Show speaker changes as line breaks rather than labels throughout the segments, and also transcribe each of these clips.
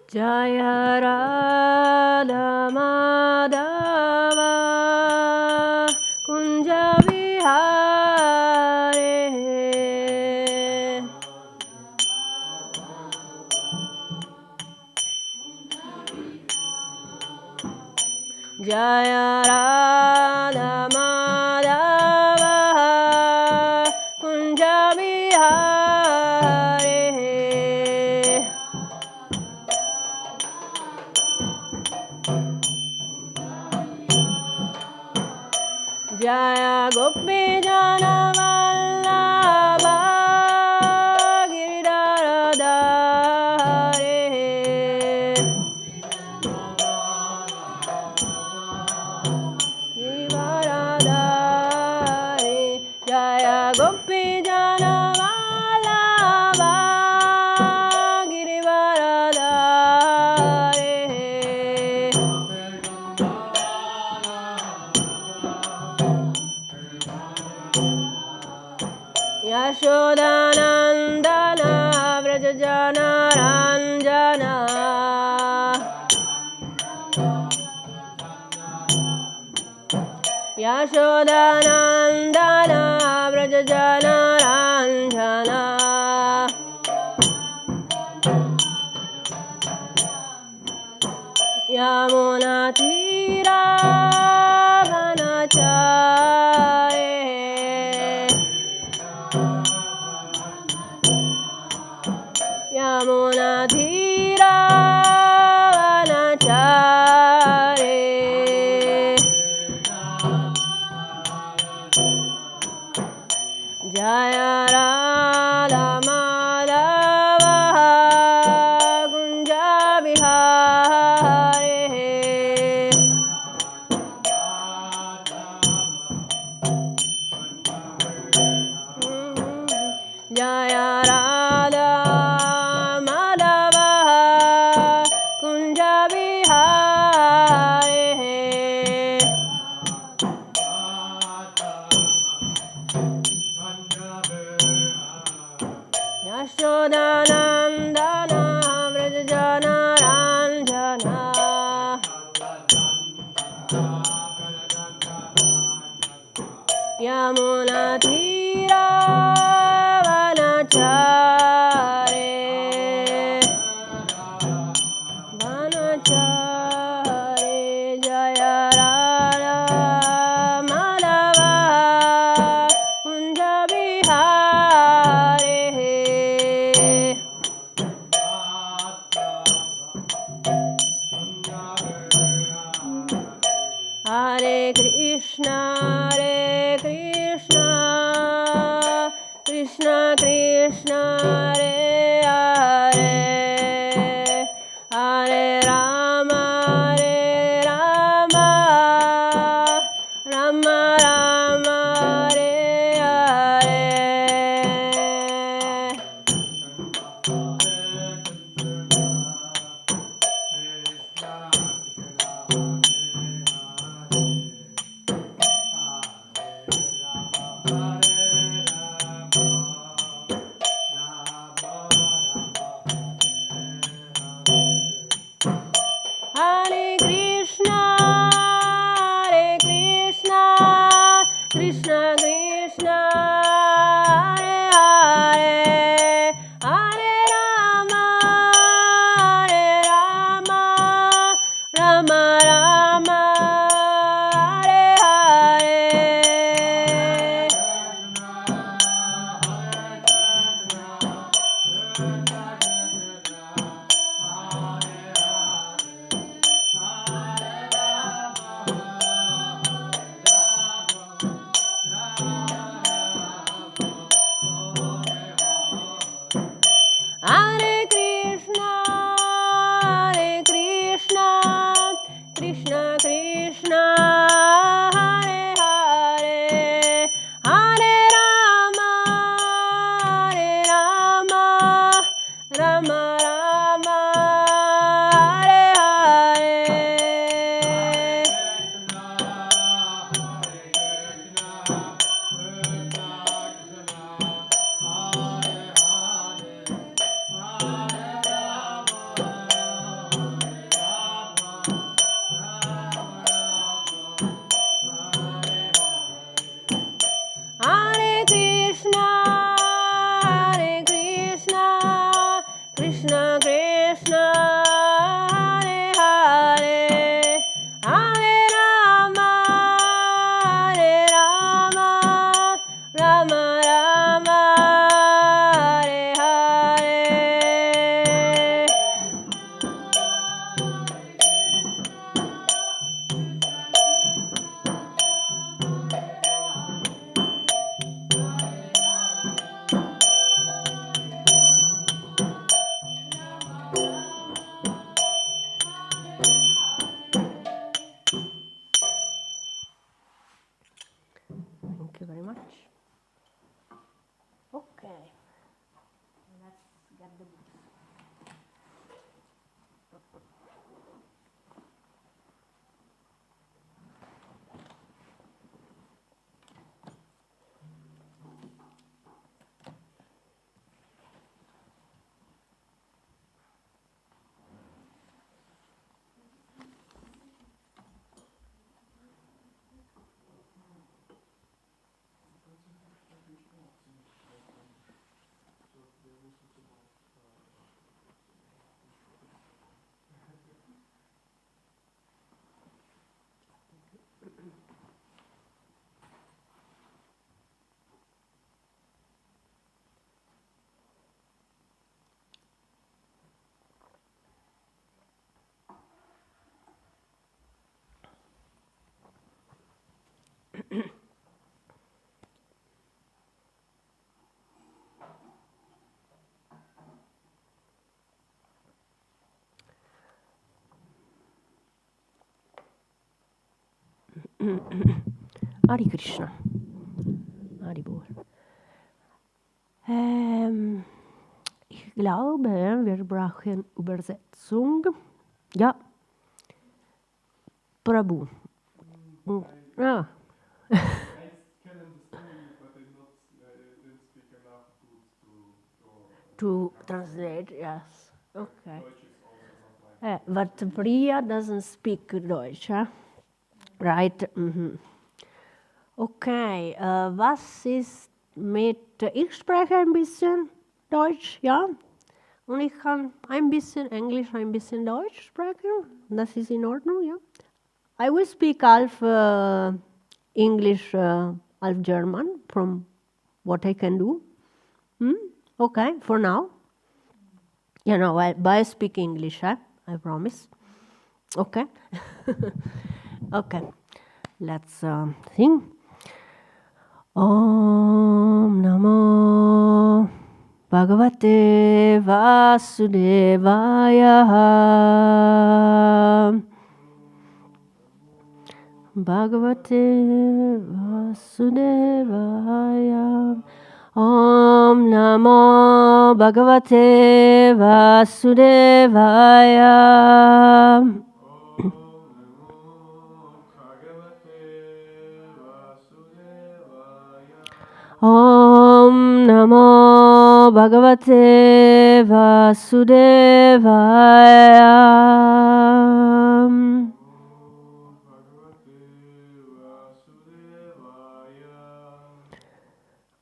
Jaya Radha Madhava Kunja Vihare Jaya Radha Madhava Kunja Vihare Jaya Gopi Jana Vallabha Giridharadhare Giridharadhare Jaya Gopi Jana Vallabha Giridharadhare Yashodanandana Vrajajana Ranjana Yashodanandana Vrajajana Ranjana Yamuna Tira Vanachare Yamuna Dhira Vanachare Jaya Radha Madhava Kunja Vihare Jaya Radha Madhava Kunja Vihare Yashodanandana Vrajajana Ranjana Yamuna Tira Vanachare Vanachare Jaya Radha Madhava Kunja Vihare Hare Krishna Krishna Krishna Hare Hare Hare Rama Rama Rama Hare Hare get the books. Hare Krishna. Haribol. Ich glaube, wir brauchen Übersetzung. Ja. Prabhu. Ja.
I can understand you, but I didn't speak enough
To translate, yes. Okay.
Deutsch is also not like
But Priya doesn't speak Deutsch, huh? Right? Mhm. Okay, was ist mit, ich spreche ein bisschen Deutsch, ja? Und ich kann ein bisschen Englisch, ein bisschen Deutsch sprechen. Das ist in Ordnung, ja? I will speak half English, half German from what I can do. Okay, for now. You know, but I speak English, I promise. Okay. Okay. Let's sing. Om Namo Bhagavate Vasudevaya. Bhagavate Vasudevaya. Om Namo Bhagavate Vasudevaya. Om Namo Bhagavate Vasudevaya.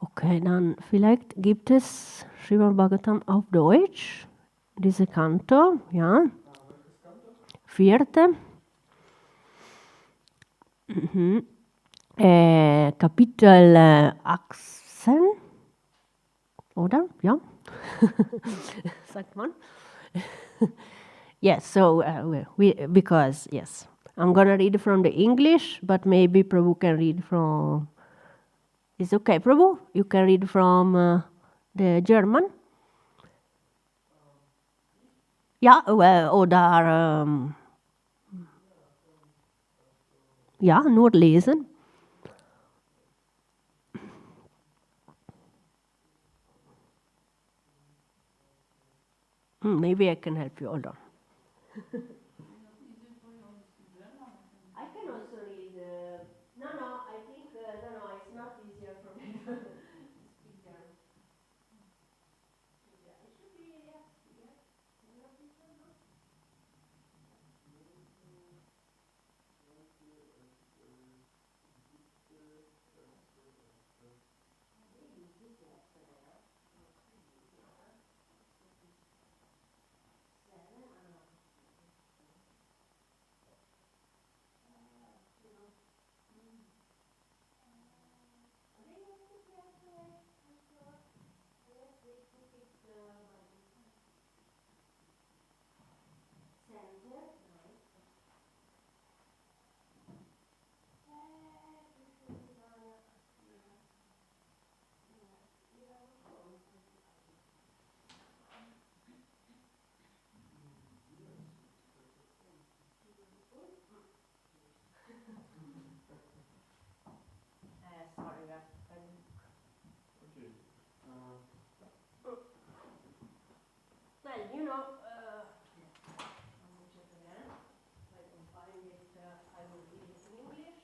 Okay, dann vielleicht gibt es Srimad Bhagavatam auf Deutsch, diese Kanto, ja. Vierte. Kapitel 18, oder? Ja. Sagt man? Yes, so because, yes. I'm going to read from the English, but maybe Prabhu can read from... It's okay, Prabhu? You can read from the German? Ja, oder... ja, nur lesen. Maybe I can help you. Hold on. I can also read. No, I think no, it's not easier for me to speak German. It should be you know, let me check again. If I can find it, I will read it in English.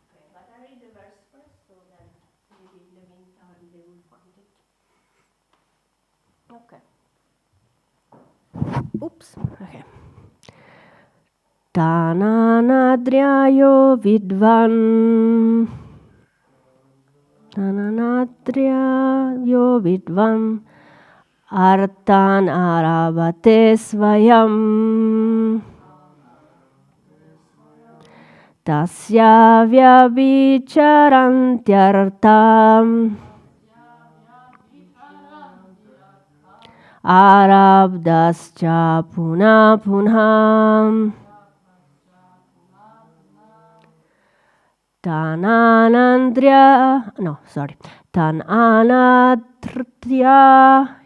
Okay, but I read the verse first, so then maybe in the meantime they will find it. Okay. Oops. Okay. Tananadryayo vidvan. Tananadryayo vidvan. Artan arabate svayam. Tasya vyabhicharantyartam. Arabdascha puna punham. Tananatrya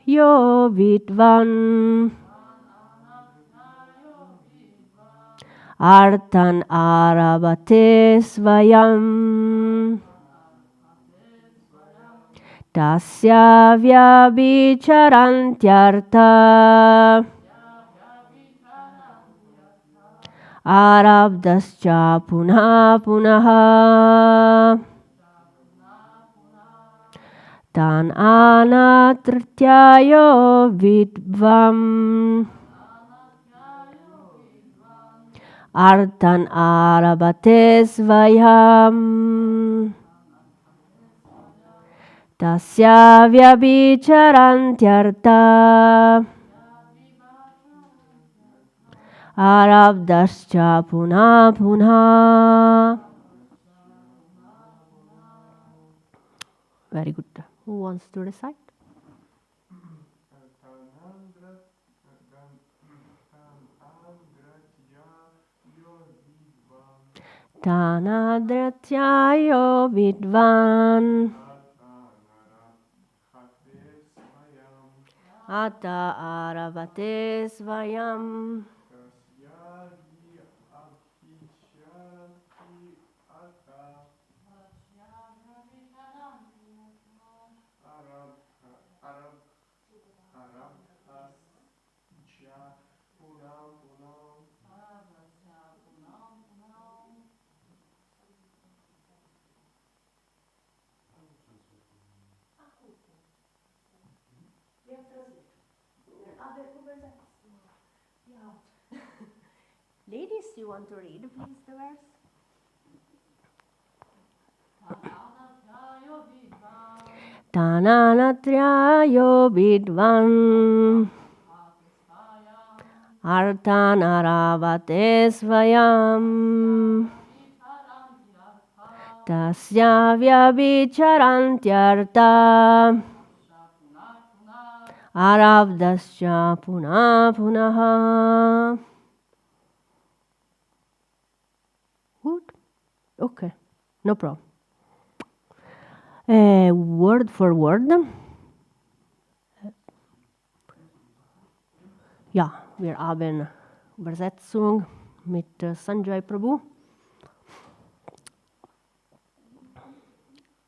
yo vidvan. Artan arabate svayam. Tasya vyabhicharantyarta. Arabdascha punha punaha. Tan anatrityayo vidvam. Artan arabate svayam. Tasya vyabhicharantyarta. Arabdascha punha punha. Very good. Who wants to recite? Tanadratyayo vidvan. Ata arabate svayam. Ladies, you want to read, please, the verse? Tananatryayo vidvan. Artanaravate svayam. Tasya vyabhicharantyarta. Arabdascha punha punaha. Good? Okay, no problem. Word for word. Ja, wir haben Übersetzung mit Sanjay Prabhu.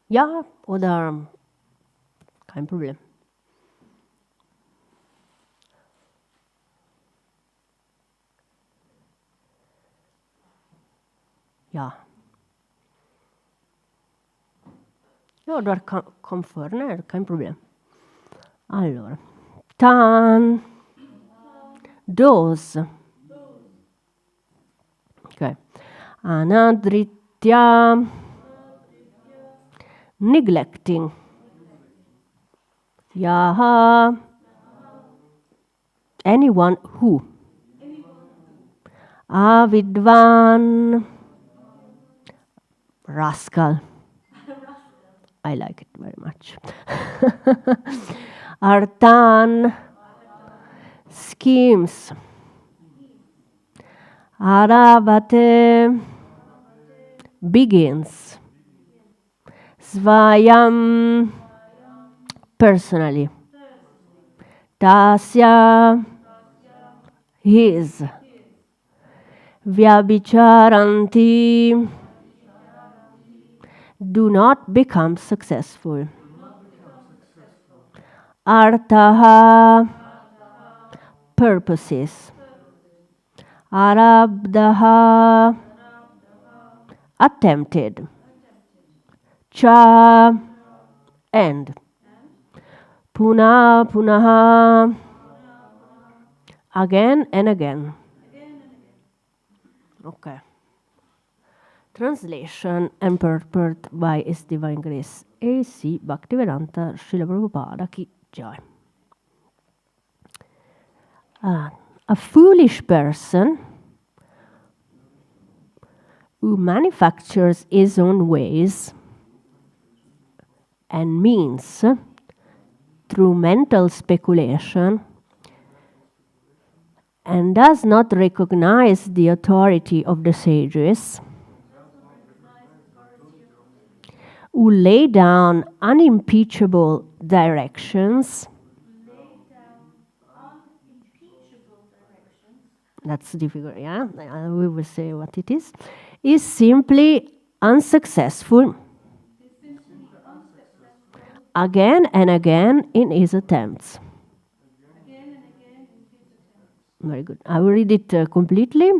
Ja, oder kein Problem. Ja. Ja, där kom förne, kein Problem. Allora. Tan. Dos. Okay. Anadritya. Neglecting. Yaha. Anyone who. Avidvan. Rascal. I like it very much. Artan. Schemes. Arabate. begins. Svayam, personally. Tasya, his. Vyabhicharanti, do not become successful. Artaha, purposes. Arabdaha, attempted. Cha, end. Puna, punaha, again and again. Okay. Translation and purport by His Divine Grace A.C. Bhaktivedanta Srila Prabhupada Ki Jai. A foolish person who manufactures his own ways and means through mental speculation and does not recognize the authority of the sages, who lay down unimpeachable directions. That's difficult, yeah? We will say what it is simply unsuccessful again and again in his attempts. Very good. I will read it completely.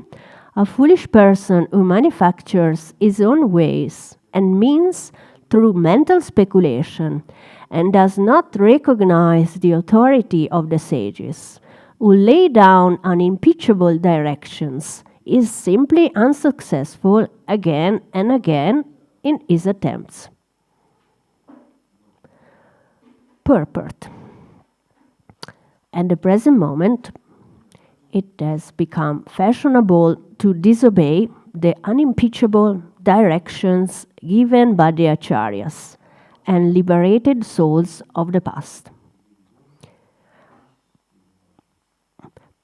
A foolish person who manufactures his own ways and means through mental speculation and does not recognize the authority of the sages, who lay down unimpeachable directions, is simply unsuccessful again and again in his attempts. Purport. At the present moment, it has become fashionable to disobey the unimpeachable directions given by the acharyas and liberated souls of the past.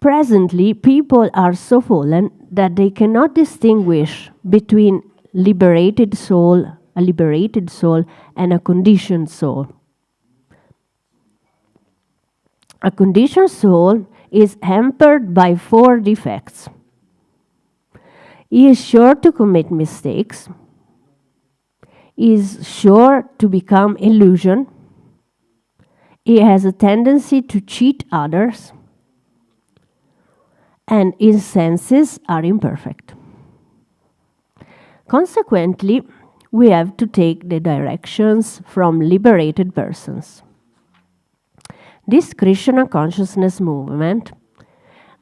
Presently, people are so fallen that they cannot distinguish between a liberated soul, and a conditioned soul. A conditioned soul is hampered by 4 defects. He is sure to commit mistakes. He is sure to become illusion. He has a tendency to cheat others. And his senses are imperfect. Consequently, we have to take the directions from liberated persons. This Krishna consciousness movement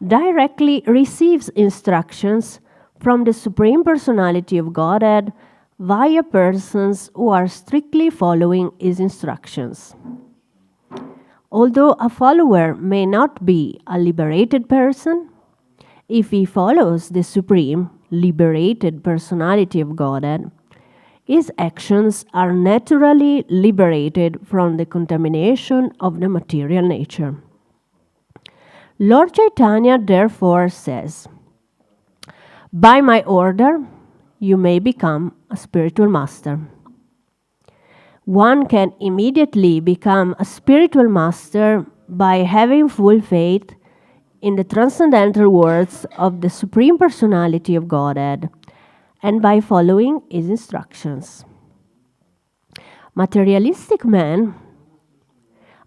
directly receives instructions from the Supreme Personality of Godhead via persons who are strictly following his instructions. Although a follower may not be a liberated person, if he follows the Supreme Liberated Personality of Godhead, his actions are naturally liberated from the contamination of the material nature. Lord Chaitanya therefore says, "By my order, you may become a spiritual master." One can immediately become a spiritual master by having full faith in the transcendental words of the Supreme Personality of Godhead and by following his instructions. Materialistic men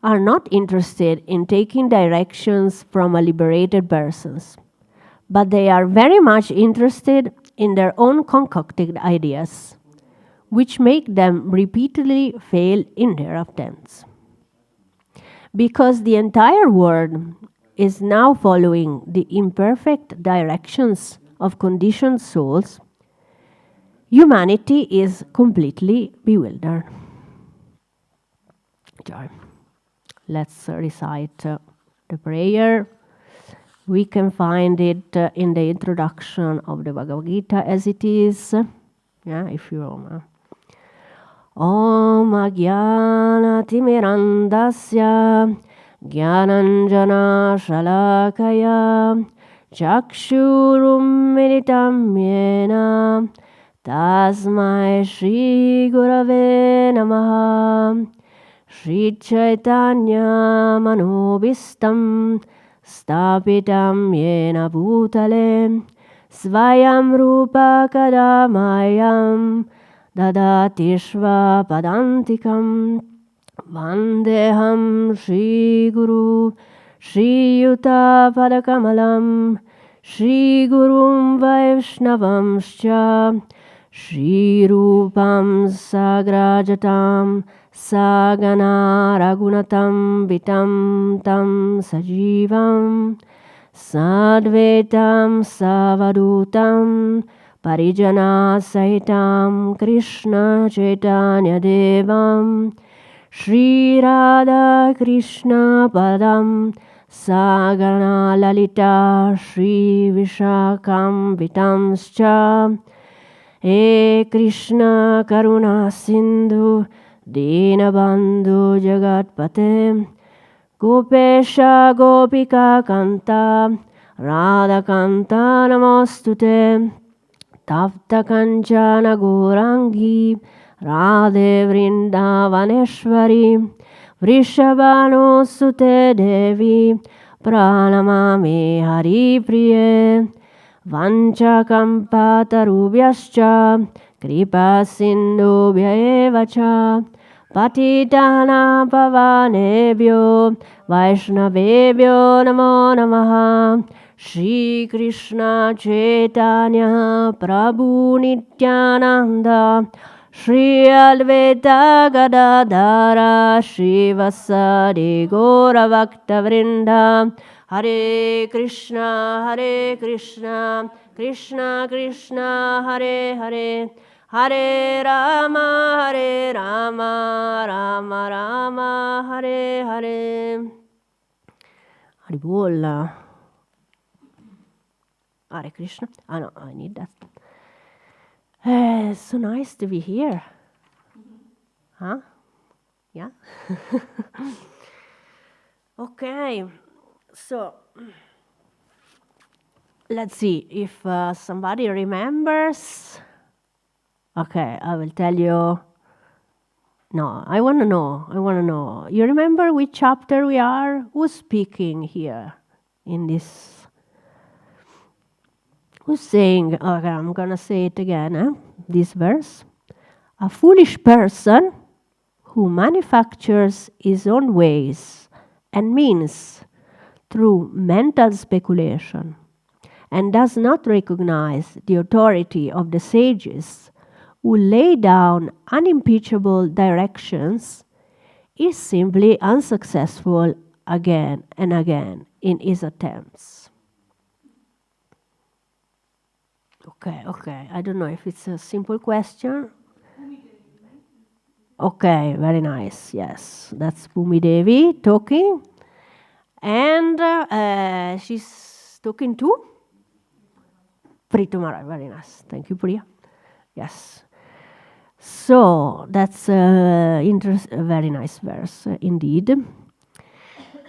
are not interested in taking directions from a liberated persons, but they are very much interested in their own concocted ideas, which make them repeatedly fail in their attempts. Because the entire world is now following the imperfect directions of conditioned souls, humanity is completely bewildered. Let's recite the prayer. We can find it in the introduction of the Bhagavad Gita as it is. Yeah, if you want. Om Jnana Timirandasya Jnananjana Shalakaya Chakshurum Militam Yena Tasmai Shri Gurave Namaha. Shri Chaitanya Manobhistam Stapitam Yena Bhutale Svayam Rupa Kadamayam Dadati Shva Padantikam Vandeham Shri Guru Shri Yuta Padakamalam Shri Gurum Vaishnavamscha Shri Rupam Sagrajatam Sagana Ragunatam Vitam Tam Sajivam Sadvetam Savadutam Parijana Sahitam Krishna Chaitanya Devam Shri Radha Krishna Padam Sagana Lalita Shri Vishakam Vitamscha He Krishna Karuna Sindhu Dinabandhu Jagatpate Gopesha Gopika Kanta Radha Kanta Namostute Tapta Kanchana Gourangi Radhe Vrindavaneshwari Vrishabhanu Sute Devi Pranamami Hari Priye Vanchakampa-tarubhyascha Kripa Sindhubhya eva cha Patitana Pavanebhyo Vaishnavebhyo Namo Namaha Shri Krishna Chaitanya Prabhu Nityananda Shri Advaita Gadadhara Shri Vasadi Gaura Bhakta Vrinda Hare Krishna, Krishna Krishna, Hare Hare, Hare Rama, Rama Rama, Hare Hare. Haribol. Hare Krishna. Ah no, I need that. It's so nice to be here. Huh? Yeah? Okay. So, let's see if somebody remembers. Okay, I will tell you. No, I want to know. You remember which chapter we are? Who's speaking here in this? Who's saying, okay, I'm going to say it again, this verse. A foolish person who manufactures his own ways and means through mental speculation and does not recognize the authority of the sages who lay down unimpeachable directions is simply unsuccessful again and again in his attempts. Okay. I don't know if it's a simple question. Okay, very nice. Yes, that's Bhumi Devi talking. And she's talking to Priya Maharaj. Very nice. Thank you, Priya. Yes. So that's a very nice verse indeed.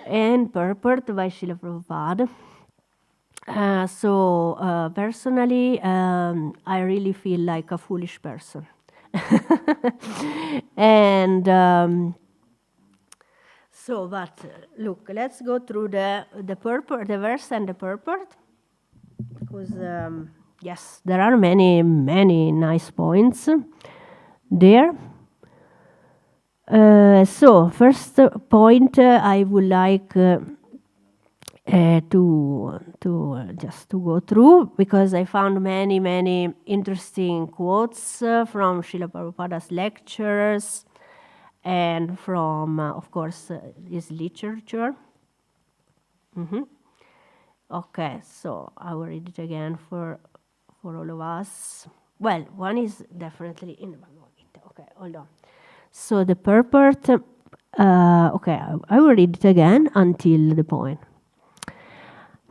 And purport by Srila Prabhupada. Personally, I really feel like a foolish person. And but look, let's go through the purport, the verse and the purport, because yes, there are many nice points there. First point, I would like to just to go through, because I found many interesting quotes from Srila Prabhupada's lectures and from, of course, his literature. Okay, so I will read it again for all of us. Well, one is definitely in the Bhagavad Gita. Okay, hold on. So the purport, okay, I will read it again until the point.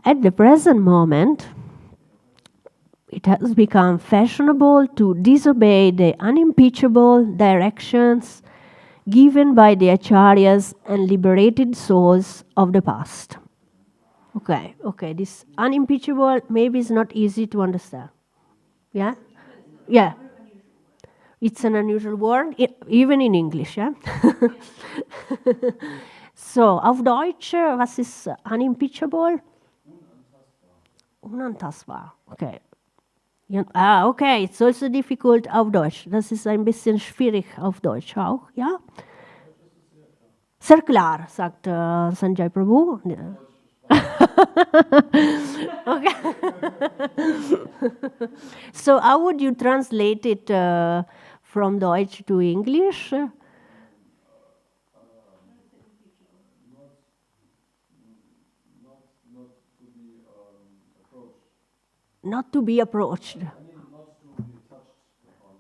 At the present moment, it has become fashionable to disobey the unimpeachable directions given by the acharyas and liberated souls of the past. Okay, this unimpeachable maybe is not easy to understand. Yeah? It's an unusual word, even in English. Yeah? So, auf Deutsch, was ist unimpeachable? Unantastbar. Okay. Ja, okay, it's also difficult auf Deutsch. Das ist ein bisschen schwierig auf Deutsch auch, ja? Sehr klar, sagt Sanjay Prabhu. Ja. Okay. So how would you translate it from Deutsch to English? Not to be approached.
I mean, not to be touched upon,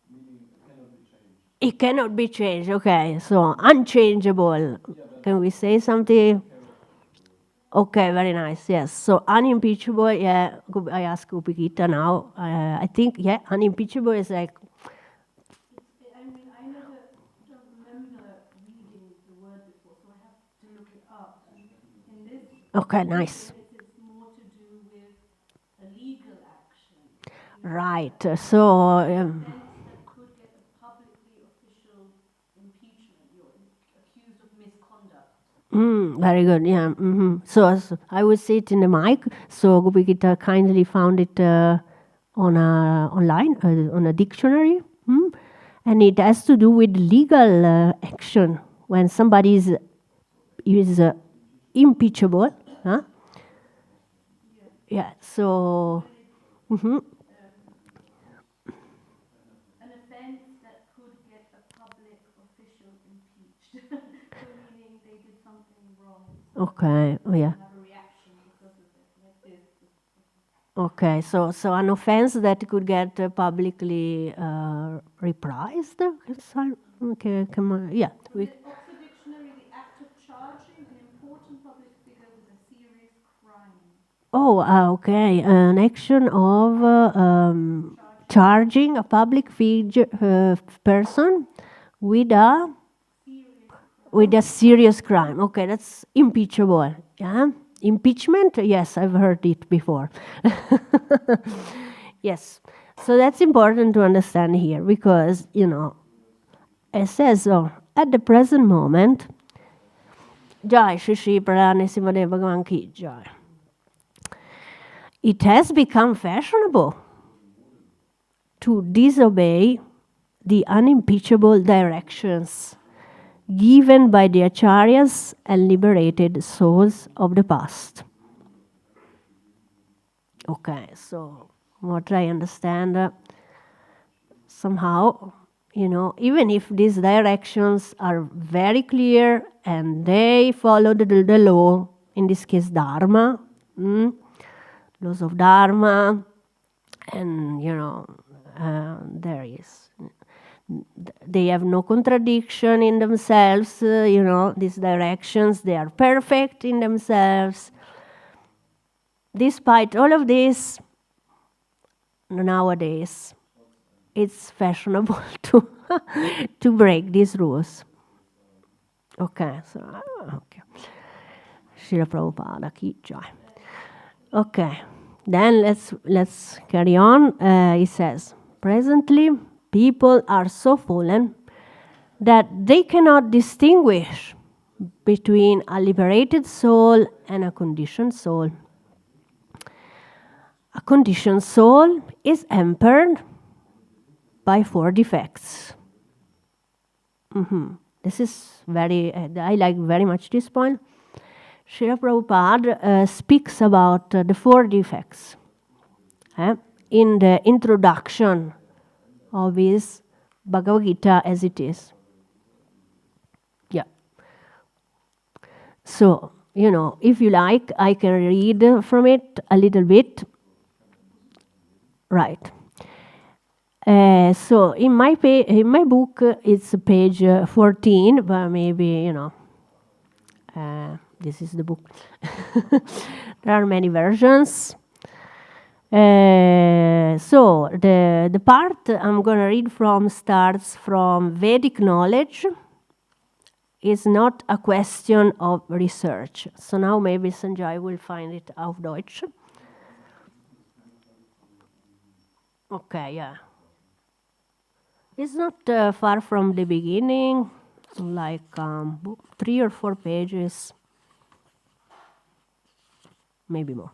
meaning it cannot be changed.
It cannot be changed, okay, so unchangeable. Can we say something? Okay, very nice, yes. So unimpeachable, yeah, I ask Upikita now. I think, yeah, unimpeachable is like...
I mean, I never don't remember reading the word before, so I have to look it up. In this,
Okay, nice.
it's more to do with a legal action.
Right, so...
Events that could get a publicly official impeachment. You're accused of misconduct.
Very good, yeah. So I will say it in the mic. So Gopikita kindly found it on online, on a dictionary. And it has to do with legal action when somebody is impeachable. Huh? Yeah, so...
An offense that could get a public official impeached. So meaning they did something wrong.
Okay, oh yeah.
Have a reaction because of it, like this.
Okay, so an offense that could get publicly reprised? Okay, come on, yeah.
In the Oxford Dictionary, the act of charging an important public figure with a serious crime.
Okay, an action of charging a public person with a serious crime. Okay, that's impeachable. Yeah, impeachment. Yes, I've heard it before. Yes, so that's important to understand here because it says at the present moment. Jai Shri Shri Pradhani Simade Bhagavan Ki Jai. It has become fashionable to disobey the unimpeachable directions given by the acharyas and liberated souls of the past. Okay, so what I understand, somehow, even if these directions are very clear and they follow the law, in this case Dharma, laws of Dharma, and they have no contradiction in themselves, these directions, they are perfect in themselves. Despite all of this, nowadays, it's fashionable to break these rules. Okay, so, okay. Srila Prabhupada Ki Jai. Okay, then let's carry on. He says, presently, people are so fallen that they cannot distinguish between a liberated soul and a conditioned soul. A conditioned soul is hampered by 4 defects. This is I like very much this point. Srila Prabhupada speaks about the 4 defects in the introduction of his Bhagavad Gita as it is. Yeah. So, if you like, I can read from it a little bit. Right. So in my book, it's page 14, but maybe, this is the book. There are many versions. So the part I'm going to read from starts from Vedic knowledge. It's not a question of research. So now maybe Sanjay will find it auf Deutsch. Okay, yeah. It's not far from the beginning, like 3 or 4 pages, maybe more.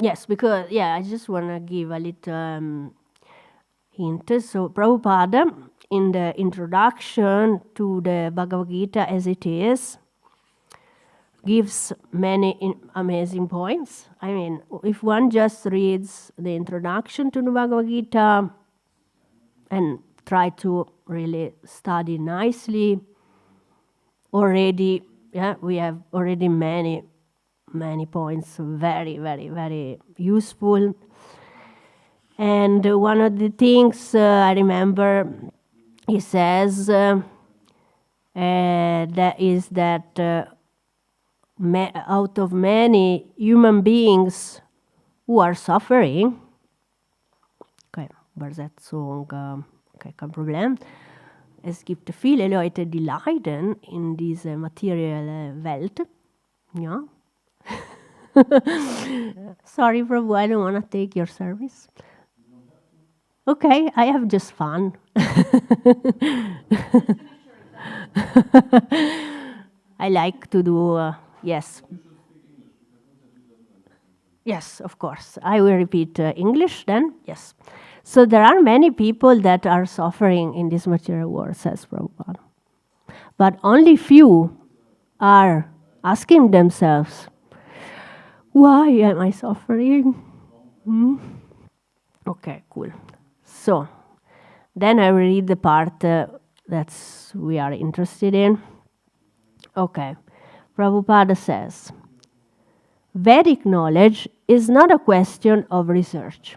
Yes, because, I just want to give a little hint. So Prabhupada, in the introduction to the Bhagavad Gita as it is, gives many amazing points. I mean, if one just reads the introduction to the Bhagavad Gita and try to really study nicely, already, we have already many points, very, very, very useful. And one of the things I remember, he says, that is that out of many human beings who are suffering, okay, Übersetzung, okay, kein Problem. Es gibt viele Leute, die leiden in dieser materiellen Welt. Ja. Sorry, Prabhu, I don't want to take your service. Okay, I have just fun. I like to do, yes. Yes, of course. I will repeat English then, yes. So there are many people that are suffering in this material world, says Prabhupada. But only few are asking themselves, why am I suffering? Okay, cool. So, then I will read the part that we are interested in. Okay, Prabhupada says, Vedic knowledge is not a question of research.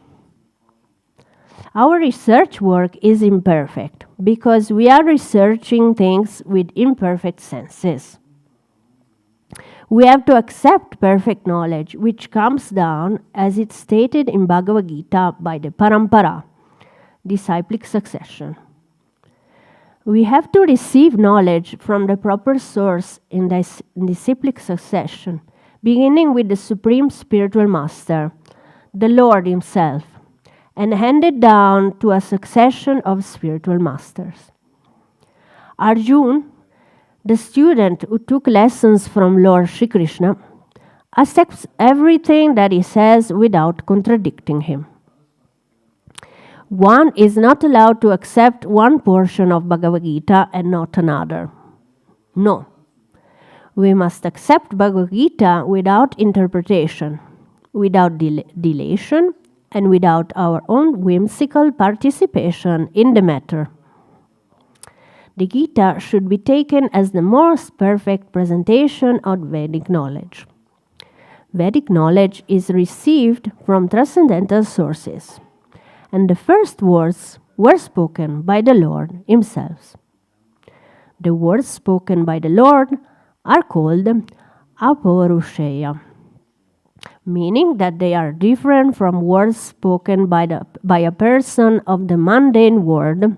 Our research work is imperfect because we are researching things with imperfect senses. We have to accept perfect knowledge, which comes down, as it's stated in Bhagavad Gita, by the parampara, disciplic succession. We have to receive knowledge from the proper source in disciplic succession, beginning with the Supreme Spiritual Master, the Lord Himself, and handed down to a succession of spiritual masters. Arjuna, the student who took lessons from Lord Shri Krishna, accepts everything that he says without contradicting him. One is not allowed to accept one portion of Bhagavad Gita and not another. No. We must accept Bhagavad Gita without interpretation, without dilation, and without our own whimsical participation in the matter. The Gita should be taken as the most perfect presentation of Vedic knowledge. Vedic knowledge is received from transcendental sources, and the first words were spoken by the Lord Himself. The words spoken by the Lord are called apaurushaya, meaning that they are different from words spoken by a person of the mundane world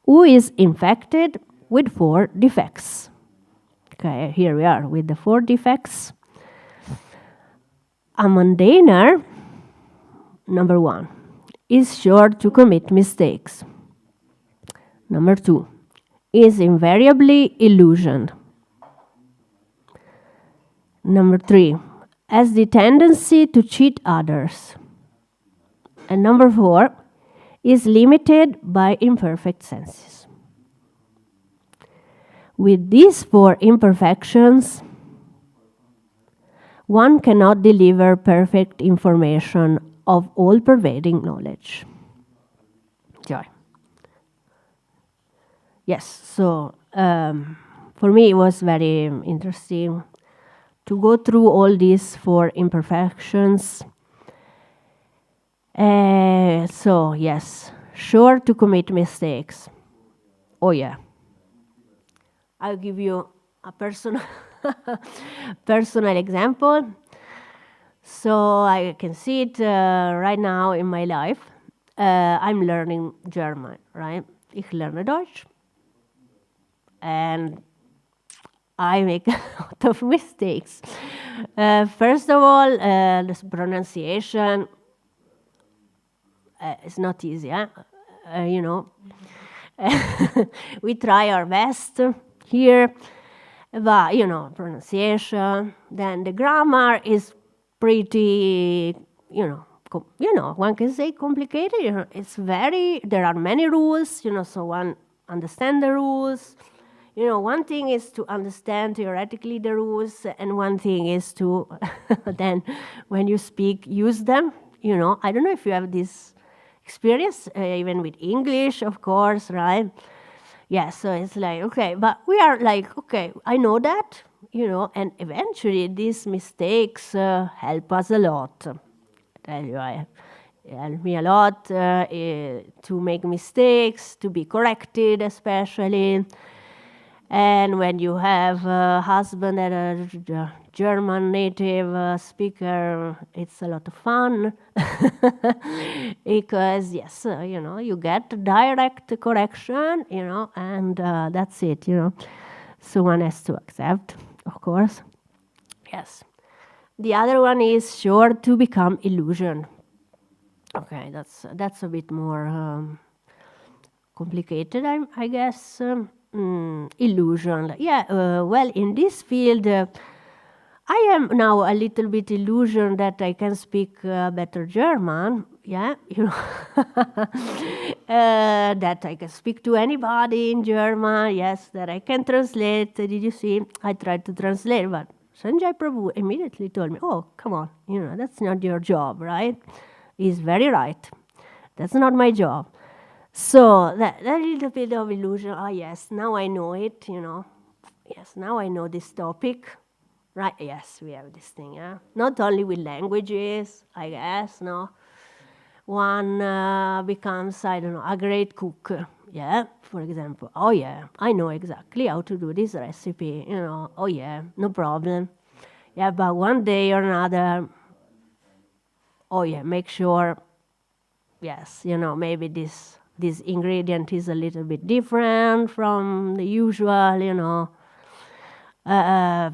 who is infected with 4 defects. Okay, here we are with the 4 defects. A mundaner, number 1, is sure to commit mistakes. Number 2, is invariably illusioned. Number 3, has the tendency to cheat others. And number 4, is limited by imperfect senses. With these 4 imperfections, one cannot deliver perfect information of all-pervading knowledge. Joy. Yes, so for me it was very interesting to go through all these 4 imperfections. So, yes, sure to commit mistakes. Oh, yeah. I'll give you a personal example. So I can see it right now in my life. I'm learning German, right? Ich lerne Deutsch. And I make a lot of mistakes. First of all, the pronunciation. it's not easy, you know. We try our best here, but, you know, pronunciation, then the grammar is pretty, you know, one can say complicated. You know, there are many rules, you know, so one understand the rules. You know, one thing is to understand theoretically the rules, and one thing is to then, when you speak, use them. You know, I don't know if you have this experience, even with English, of course, right? Yeah, so it's like, okay, but we are like, okay, I know that, you know, and eventually these mistakes help us a lot. Tell you, help me a lot to make mistakes, to be corrected, especially. And when you have a husband and a German native speaker, it's a lot of fun because, yes, you know, you get direct correction, you know, and that's it, you know. So one has to accept, of course. Yes. The other one is sure to become illusion. Okay, that's a bit more complicated, I guess. Illusion. Yeah, well, in this field, I am now a little bit illusion that I can speak better German. Yeah, you know, that I can speak to anybody in German. Yes, that I can translate. Did you see? I tried to translate, but Sanjay Prabhu immediately told me, "Oh, come on, you know, that's not your job, right?" He's very right. That's not my job. So that little bit of illusion, oh yes, now I know it, you know. Yes, now I know this topic. Right, yes, we have this thing, yeah. Not only with languages, I guess, no. One becomes, I don't know, a great cook, yeah, for example. Oh yeah, I know exactly how to do this recipe, you know. Oh yeah, no problem. Yeah, but one day or another, oh yeah, make sure, yes, you know, maybe this ingredient is a little bit different from the usual, you know, or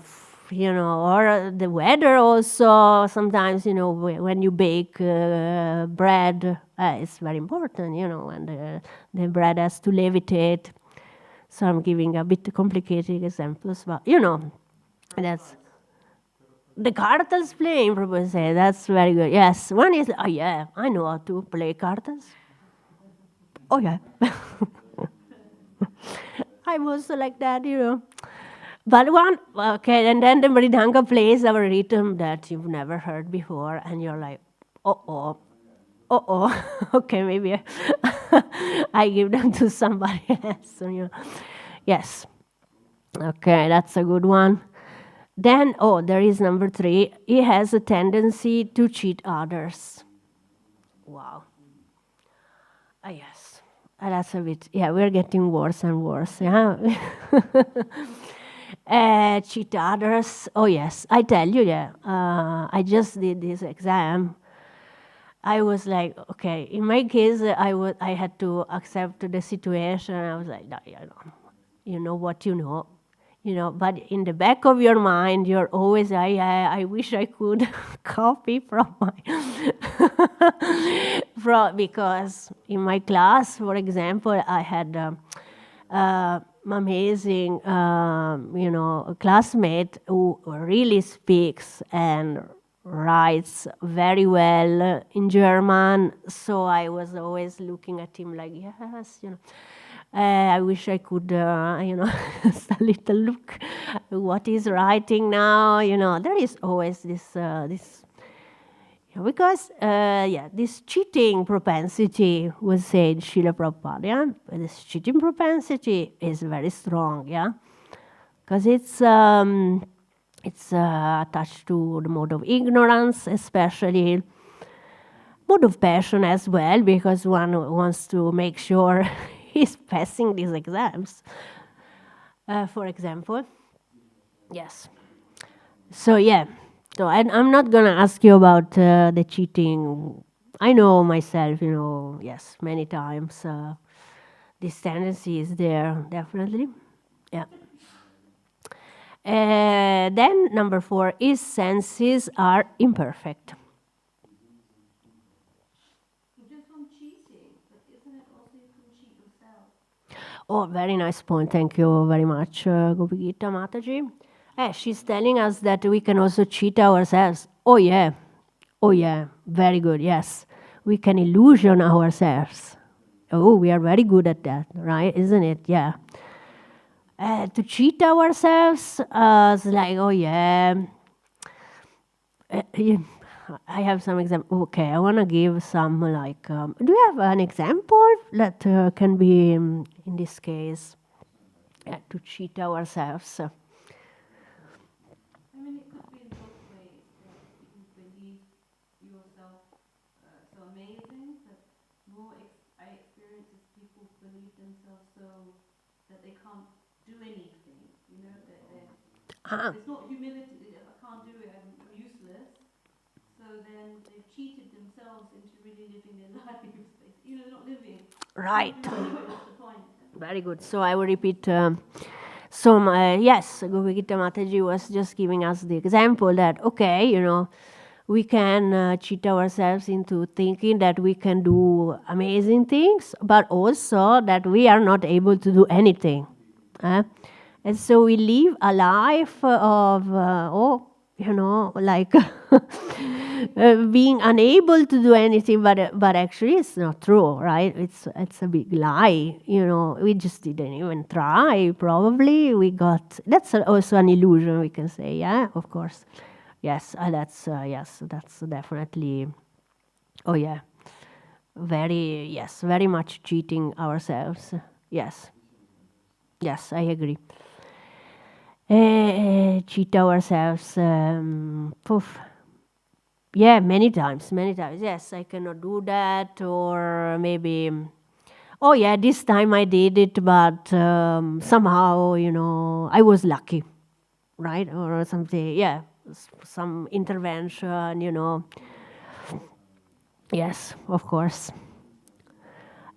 the weather also. Sometimes, you know, when you bake bread, it's very important, you know, and the bread has to levitate. So I'm giving a bit complicated examples, but, you know, that's... The cartas playing, probably say, that's very good. Yes, one is, oh yeah, I know how to play cartas. Oh yeah. I'm also like that, you know. But one, okay, and then the Mridanga plays a rhythm that you've never heard before, and you're like, uh-oh, okay, maybe I give them to somebody else. So, you know. Yes. Okay, that's a good one. Then, there is number 3. He has a tendency to cheat others. Wow. Yes. That's a bit, yeah, we're getting worse and worse, yeah. Cheat others. Oh, yes. I tell you, yeah. I just did this exam. I was like, okay, in my case, I had to accept the situation. I was like, no, you know what you know. You know, but in the back of your mind, you're always, I wish I could copy from my, because in my class, for example, I had amazing, a classmate who really speaks and writes very well in German. So I was always looking at him like, yes, you know. I wish I could, just a little look at what he's writing now. You know, there is always this, because, this cheating propensity was said, Srila Prabhupada, yeah? This cheating propensity is very strong, yeah? Because it's attached to the mode of ignorance, especially mode of passion as well, because one wants to make sure he's passing these exams, for example. Yes. So, yeah. So I'm not going to ask you about the cheating. I know myself, you know, yes, many times. This tendency is there, definitely. Yeah. Then, number 4, his senses are imperfect.
Just on cheating, but isn't it also you can cheat yourself?
Oh, very nice point. Thank you very much, Gopagita Mataji. She's telling us that we can also cheat ourselves. Oh, yeah. Oh, yeah. Very good. Yes. We can illusion ourselves. Oh, we are very good at that, right? Isn't it? Yeah. To cheat ourselves, it's like, oh, yeah. Yeah. I have some example. Okay, I want to give some like. Do you have an example that can be in this case to cheat ourselves?
I mean, it could be in both ways. That you believe yourself so amazing that I experience is people believe themselves so that they can't do anything. You know, it's not humility. I can't do it. I'm useless. So then they've cheated themselves into really living their lives. You know, they're not living.
Right.
What's the point?
Very good. So I will repeat. Yes, Gopagita Mataji was just giving us the example that, okay, you know, we can cheat ourselves into thinking that we can do amazing things, but also that we are not able to do anything. And so we live a life of, like being unable to do anything, but actually it's not true, right? It's a big lie. You know, we just didn't even try. Probably that's also an illusion, we can say. Yeah, of course. Yes, that's definitely. Oh yeah, very much cheating ourselves. Yes, I agree. Cheat ourselves. Yeah, many times. Yes, I cannot do that, or maybe, oh yeah, this time I did it, but somehow, you know, I was lucky, right? Or something, yeah, some intervention, you know. Yes, of course.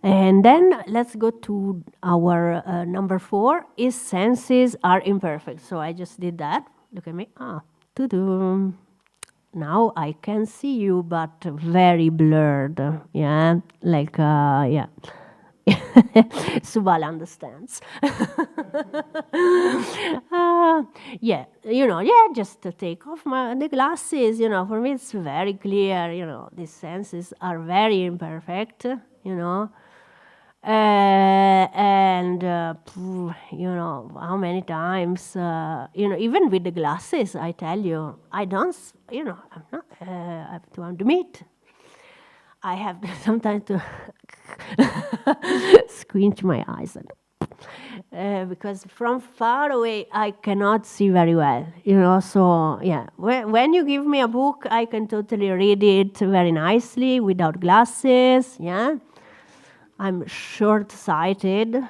And then let's go to our number 4, is senses are imperfect. So I just did that. Look at me. To-do. Now I can see you, but very blurred. Yeah, like, yeah. Subal understands. Yeah, you know, yeah, just to take off the glasses, you know, for me it's very clear, you know, these senses are very imperfect, you know. And you know, how many times, you know, even with the glasses, I tell you, I don't, you know, I'm not, I have to admit, I have sometimes to squint my eyes, because from far away I cannot see very well, you know. So yeah, when you give me a book, I can totally read it very nicely without glasses. Yeah. I'm short-sighted,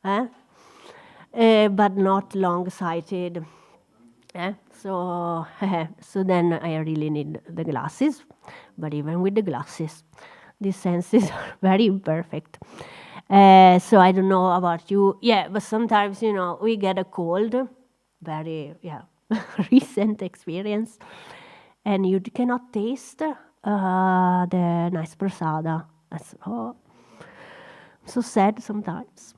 but not long-sighted. So then I really need the glasses. But even with the glasses, these senses are very imperfect. So I don't know about you. Yeah, but sometimes, you know, we get a cold, very, recent experience, and you cannot taste the nice prasada. So sad sometimes.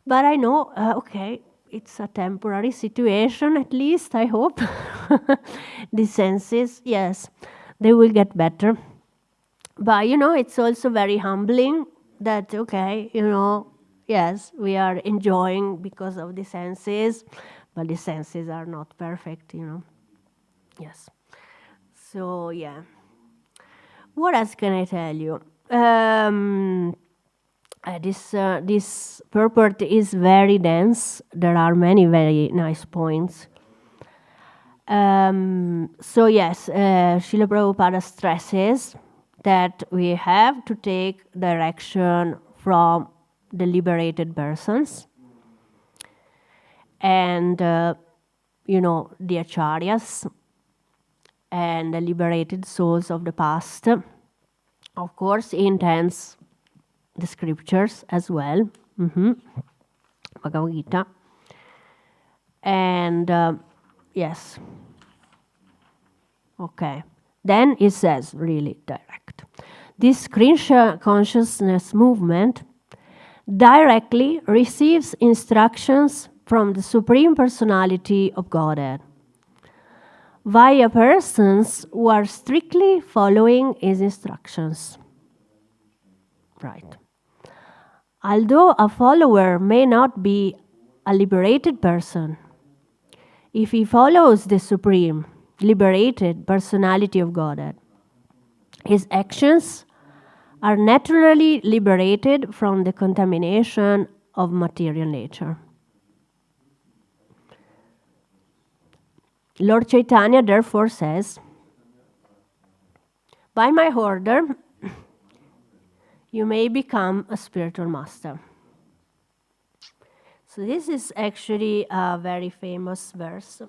But I know, okay, it's a temporary situation, at least, I hope. The senses, yes, they will get better. But, you know, it's also very humbling that, okay, you know, yes, we are enjoying because of the senses, but the senses are not perfect, you know. Yes. So, yeah. What else can I tell you? This purport is very dense. There are many very nice points. So yes, Srila Prabhupada stresses that we have to take direction from the liberated persons and, you know, the acharyas and the liberated souls of the past. Of course, he intends the scriptures as well, Bhagavad Gita, and yes, okay. Then it says really direct this Krishna consciousness movement directly receives instructions from the Supreme Personality of Godhead via persons who are strictly following his instructions. Right. Although a follower may not be a liberated person, if he follows the Supreme, liberated Personality of Godhead, his actions are naturally liberated from the contamination of material nature. Lord Chaitanya therefore says, by my order, you may become a spiritual master. So this is actually a very famous verse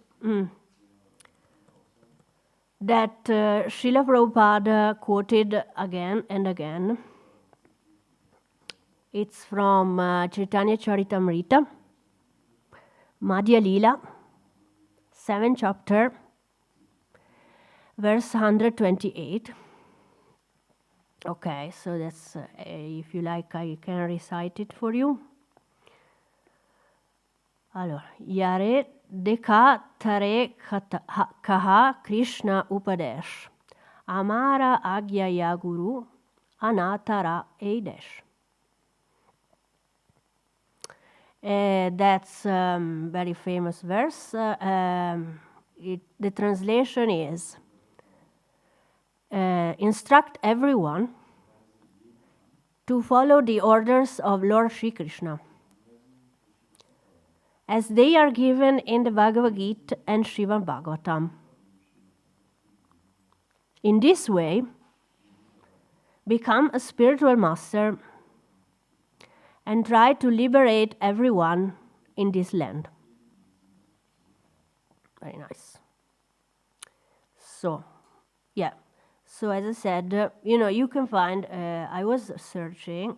that Srila Prabhupada quoted again and again. It's from Chaitanya Charitamrita, Madhya Lila, 7th chapter, verse 128. Okay, so that's, if you like, I can recite it for you. Allora, Yare Dekha Tare Kaha Krishna Upadesh, Amara Agya Yaguru, Anuttara Eidesh. That's a very famous verse. The translation is, instruct everyone to follow the orders of Lord Sri Krishna, as they are given in the Bhagavad Gita and Srimad Bhagavatam. In this way, become a spiritual master and try to liberate everyone in this land. Very nice. So, yeah. So as I said, you can find, I was searching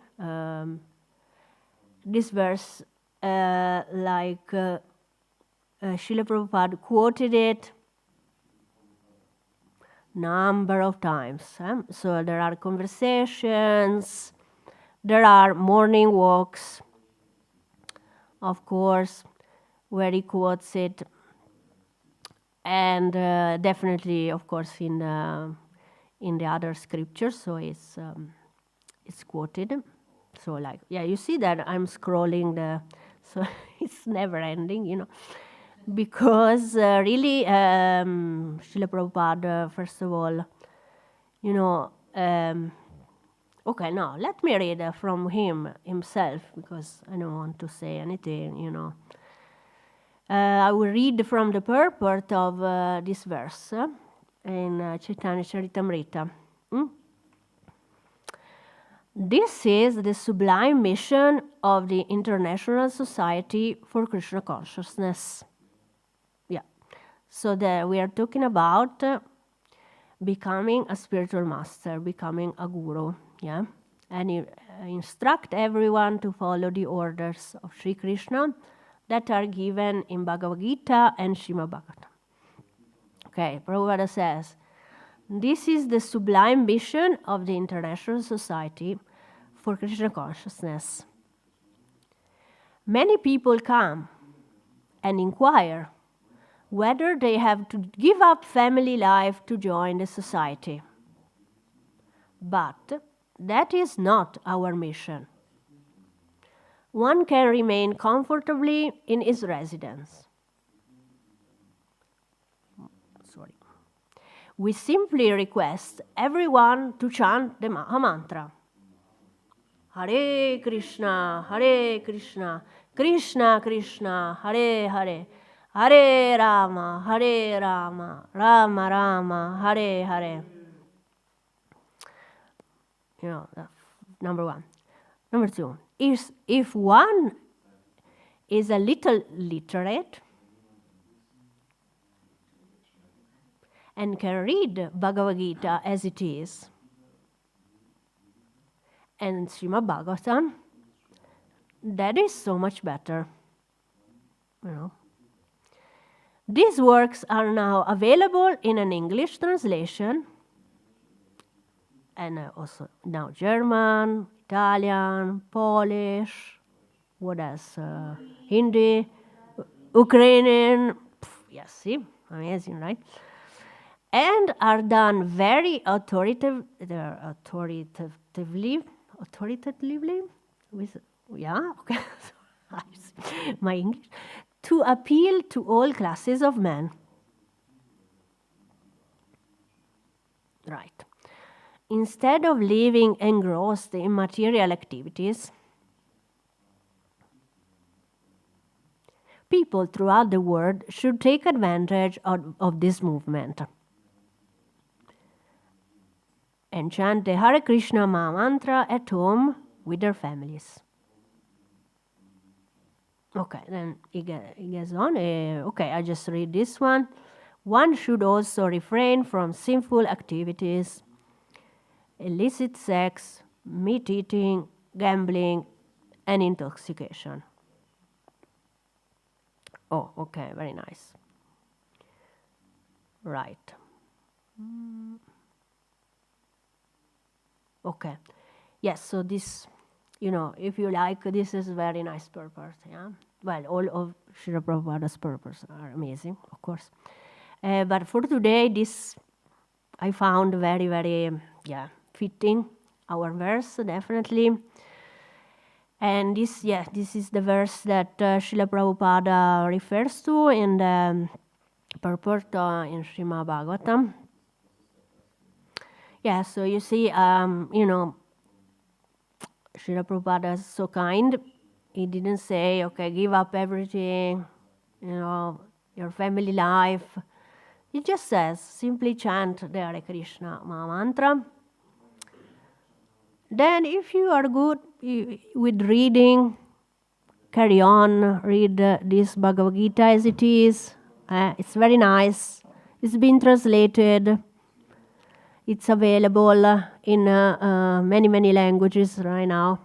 this verse Srila Prabhupada quoted it number of times. So there are conversations, there are morning walks, of course, where he quotes it, and definitely, of course, in the other scriptures. So it's quoted. So you see that I'm scrolling so it's never ending, because really, Srila Prabhupada, first of all, okay, now let me read from himself, because I don't want to say anything, I will read from the purport of this verse in Chaitanya Charitamrita. This is the sublime mission of the International Society for Krishna Consciousness. Yeah. So we are talking about becoming a spiritual master, becoming a guru. Yeah. And instruct everyone to follow the orders of Sri Krishna that are given in Bhagavad Gita and Srimad Bhagavatam. Okay, Prabhupada says, this is the sublime mission of the International Society for Krishna Consciousness. Many people come and inquire whether they have to give up family life to join the society. But that is not our mission. One can remain comfortably in his residence. We simply request everyone to chant the Mahamantra. Hare Krishna, Krishna Krishna, Hare Hare, Hare Rama, Rama Rama, Hare Hare. That's number one. Number two, if one is a little literate and can read Bhagavad Gita as it is, and Srimad Bhagavatam, that is so much better. These works are now available in an English translation and also now German, Italian, Polish, what else? Hindi, Ukrainian. Yes, see, amazing, right? And are done very authoritatively, with, yeah, okay, my English, to appeal to all classes of men. Right. Instead of living engrossed in material activities, people throughout the world should take advantage of this movement and chant the Hare Krishna Maha Mantra at home with their families. Okay, then it goes on. Okay, I just read this one. One should also refrain from sinful activities, illicit sex, meat eating, gambling, and intoxication. Oh, okay, very nice. Right. Okay. Yes, so this, if you like, this is very nice purpose, yeah? Well, all of Srila Prabhupada's purpose are amazing, of course. But for today, this I found very, very, fitting, our verse, definitely. And this is the verse that Srila Prabhupada refers to in the purport in Srimad Bhagavatam. Yeah, so you see, Srila Prabhupada is so kind. He didn't say, okay, give up everything, your family life. He just says, simply chant the Hare Krishna Maha Mantra. Then if you are good with reading, carry on, read this Bhagavad Gita as it is. It's very nice. It's been translated. It's available in many, many languages right now.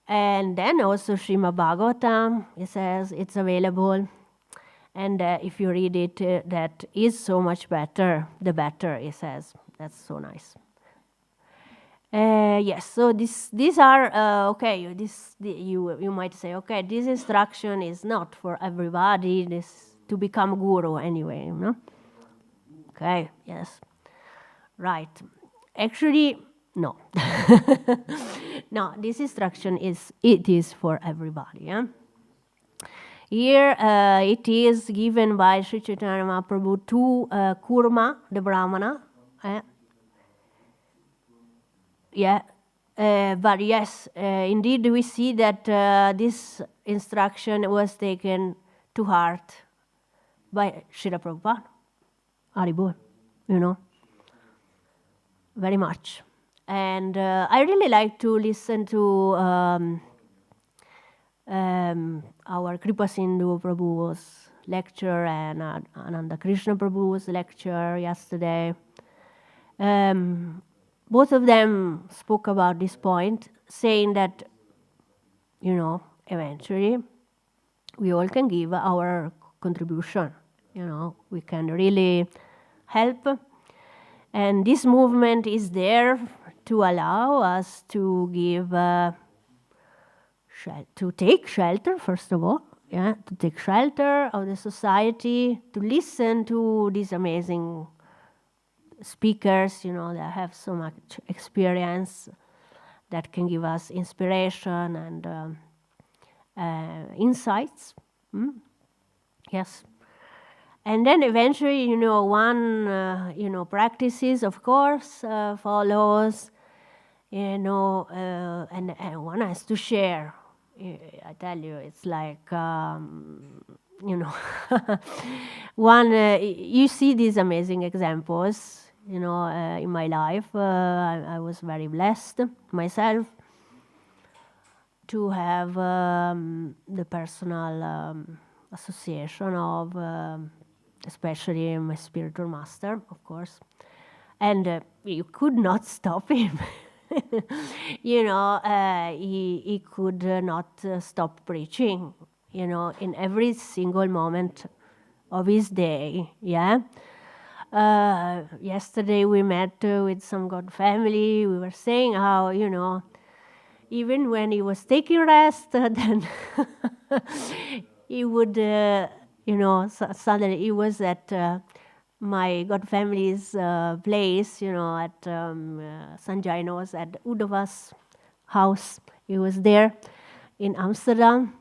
And then also Srimad Bhagavatam, it says it's available. And if you read it, that is so much better, the better, it says. That's so nice. Yes, so these are, okay, you might say, okay, this instruction is not for everybody, this to become guru anyway, no? Okay, yes. Right. Actually, no. No, this instruction is for everybody. Yeah? Here it is given by Sri Chaitanya Mahaprabhu to Kurma, the Brahmana. But yes, indeed we see that this instruction was taken to heart by Srila Prabhupada. Haribol, very much. And I really like to listen to our Kripa Sindhu Prabhu's lecture and Ananda Krishna Prabhu's lecture yesterday. Both of them spoke about this point, saying that, eventually we all can give our contribution. We can really help. And this movement is there to allow us to give, to take shelter, first of all, to take shelter of the society, to listen to these amazing speakers, that have so much experience, that can give us inspiration and insights. Yes. And then eventually, one, practices, of course, follows, and one has to share. I tell you, it's like, one, you see these amazing examples, in my life. I was very blessed myself to have the personal association of, especially my spiritual master, of course. And you could not stop him. He could not stop preaching, in every single moment of his day, yeah? Yesterday we met with some God family. We were saying how, even when he was taking rest, then he would, suddenly he was at my God family's place, at Sanjay was at Uddhava's house. He was there in Amsterdam.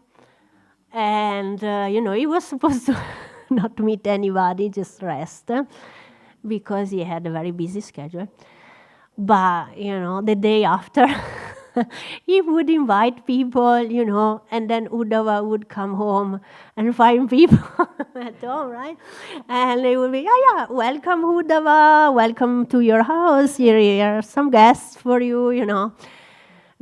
And, he was supposed to not meet anybody, just rest, because he had a very busy schedule. But, the day after, he would invite people, and then Uddhava would come home and find people at home, right? And they would be, welcome Uddhava, welcome to your house, here are some guests for you,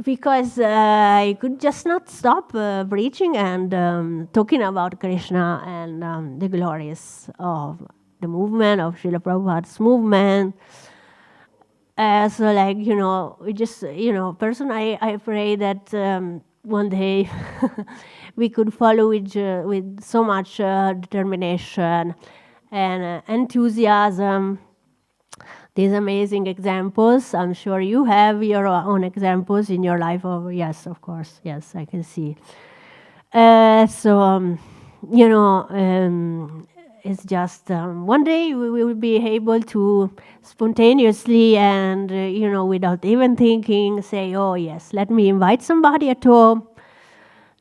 because I could just not stop preaching and talking about Krishna and the glories of the movement, of Srila Prabhupada's movement. So we just, I pray that one day we could follow with so much determination and enthusiasm these amazing examples. I'm sure you have your own examples in your life. Oh, yes, of course. Yes, I can see. It's just one day we will be able to spontaneously and, without even thinking, say, oh, yes, let me invite somebody at home.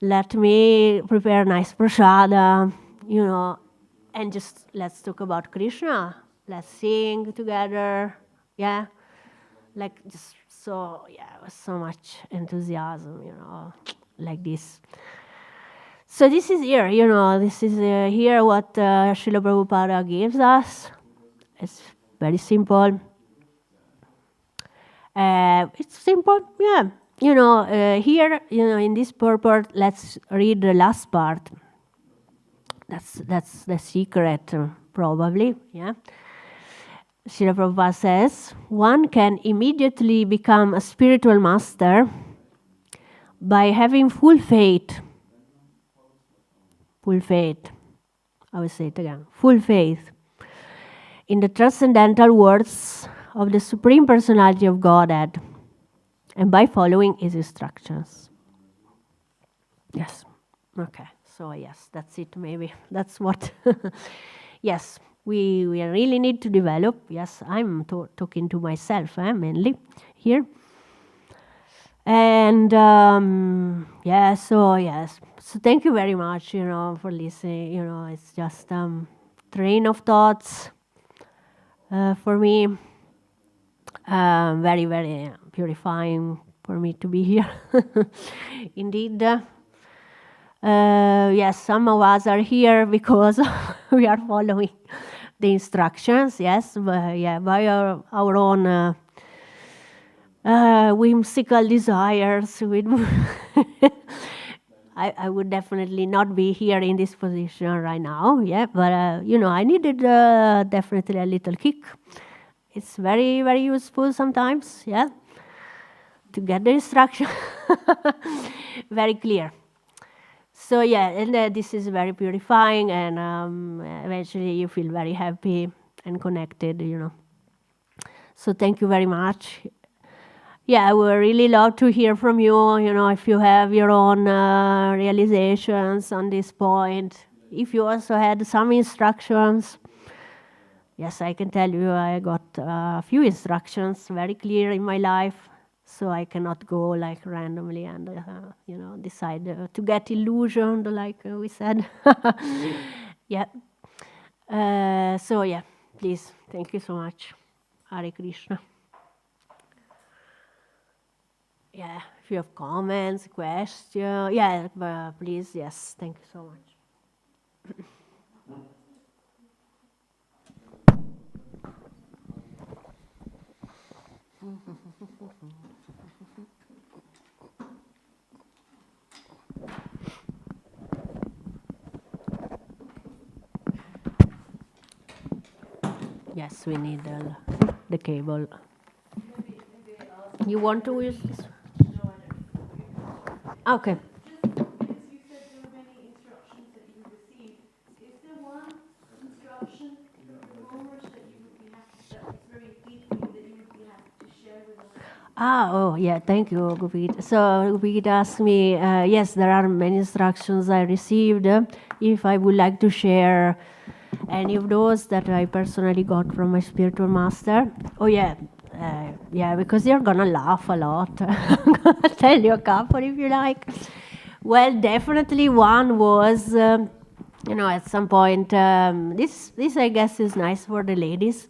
Let me prepare a nice prasada, and just let's talk about Krishna. Let's sing together, with so much enthusiasm, like this. So this is here, this is here what Srila Prabhupada gives us. It's very simple. It's simple, here, in this purport, let's read the last part. That's the secret, probably, Srila Prabhupada says, one can immediately become a spiritual master by having full faith. Full faith. I will say it again. Full faith in the transcendental words of the Supreme Personality of Godhead and by following his instructions. Yes. Okay. So, yes, that's it, maybe. That's what... Yes. We really need to develop. Yes, I'm talking to myself mainly here. And so thank you very much, for listening. It's just train of thoughts for me. Very, very purifying for me to be here. Indeed. Yes, some of us are here because we are following the instructions, yes, by our own whimsical desires. I would definitely not be here in this position right now, but I needed definitely a little kick. It's very, very useful sometimes, to get the instruction very clear. So and this is very purifying, and eventually you feel very happy and connected, So thank you very much. I would really love to hear from you, if you have your own realizations on this point. If you also had some instructions, yes, I can tell you I got a few instructions very clear in my life. So I cannot go like randomly and, decide to get illusioned, like we said. Please, thank you so much. Hare Krishna. If you have comments, questions, please, yes, thank you so much. Yes, we need the cable. You want to use this?
No, I don't.
Okay.
Just because you said there were many instructions that you received, is there one instruction for performers that you would
Thank you, Gupit. So Gupit asked me, yes, there are many instructions I received. If I would like to share any of those that I personally got from my spiritual master. Because you're gonna laugh a lot. I'm gonna tell you a couple if you like. Well, definitely one was, at some point, this I guess is nice for the ladies.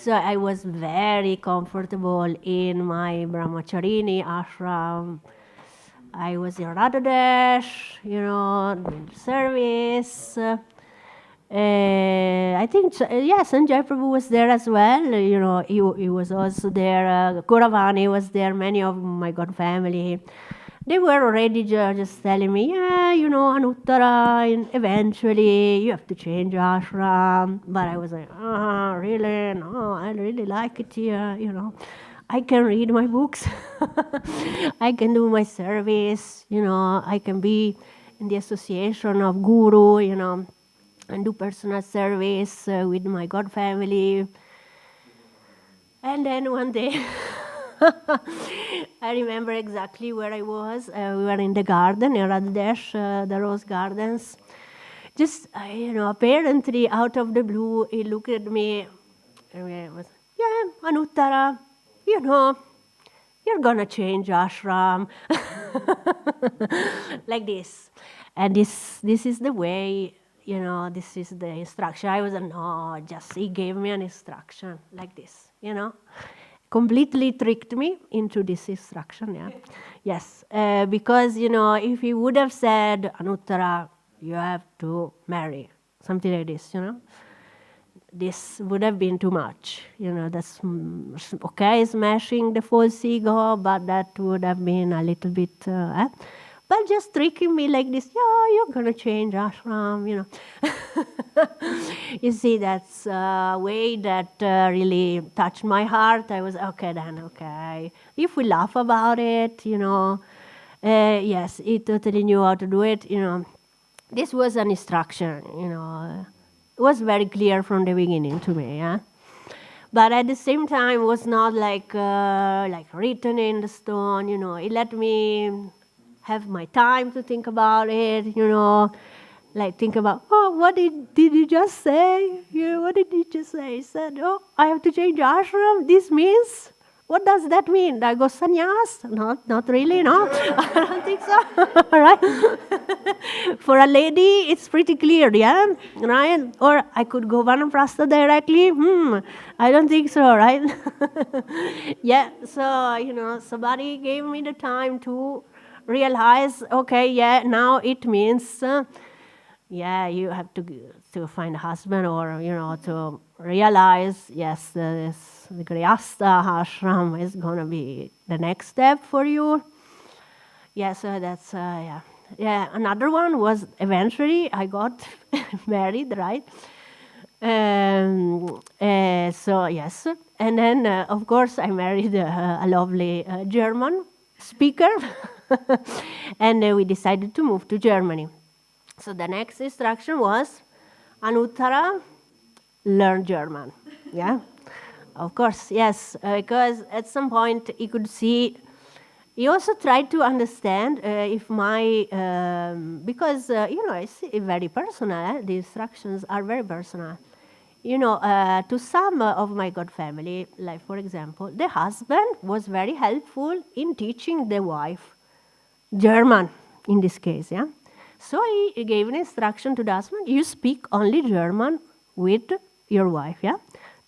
So I was very comfortable in my brahmacharini ashram. I was in Radhadesh, doing service. I think, Sanjay Prabhu was there as well. He was also there. Kauravani was there, many of my God family. They were already just telling me, Anuttara, and eventually you have to change ashram. But I was like, really? No, I really like it here, I can read my books. I can do my service, I can be in the association of guru, and do personal service with my God family. And then one day, I remember exactly where I was. We were in the garden, in Radhadesh, the rose gardens. Just, apparently out of the blue, he looked at me and was, Anuttara, you're gonna change ashram. Like this. And this is the way, this is the instruction. I was he gave me an instruction like this, Completely tricked me into this instruction, Yes, because, if he would have said, Anuttara, you have to marry, something like this, this would have been too much. That's okay, smashing the false ego, but that would have been a little bit, But just tricking me like this, you're going to change ashram, You see, that's a way that really touched my heart. I was, okay. If we laugh about it, yes, he totally knew how to do it, This was an instruction, It was very clear from the beginning to me, But at the same time, it was not like written in the stone, It let me have my time to think about it, think about, what did he just say? What did he just say? He said, I have to change ashram. This means, what does that mean? I go sannyas? Not really, no. I don't think so, right? For a lady, it's pretty clear, right? Or I could go vanaprastha directly. I don't think so, right? So, somebody gave me the time to realize, now it means, you have to find a husband, or, to realize, yes, the Grihastha ashram is going to be the next step for you. So that's, another one was eventually I got married, right? So, yes. And then, of course, I married a lovely German speaker. And we decided to move to Germany. So the next instruction was, Anuttara, learn German. Of course, yes, because at some point he could see, he also tried to understand if my, because, it's very personal, the instructions are very personal. To some of my God family, like for example, the husband was very helpful in teaching the wife German, in this case, So he gave an instruction to the husband, you speak only German with your wife,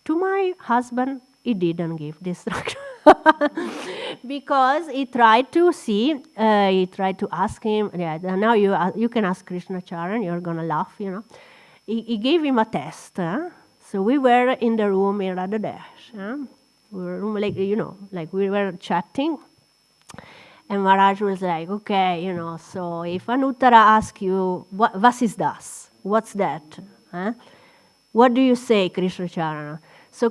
To my husband, he didn't give this instruction. Because he tried to see, he tried to ask him, now you can ask Krishna Charan, you're going to laugh, He gave him a test, So we were in the room in Radhadesh, We were we were chatting. And Maharaj was like, okay, so if Anuttara asks you, was is das? What's that? What do you say, Krishna Charana? So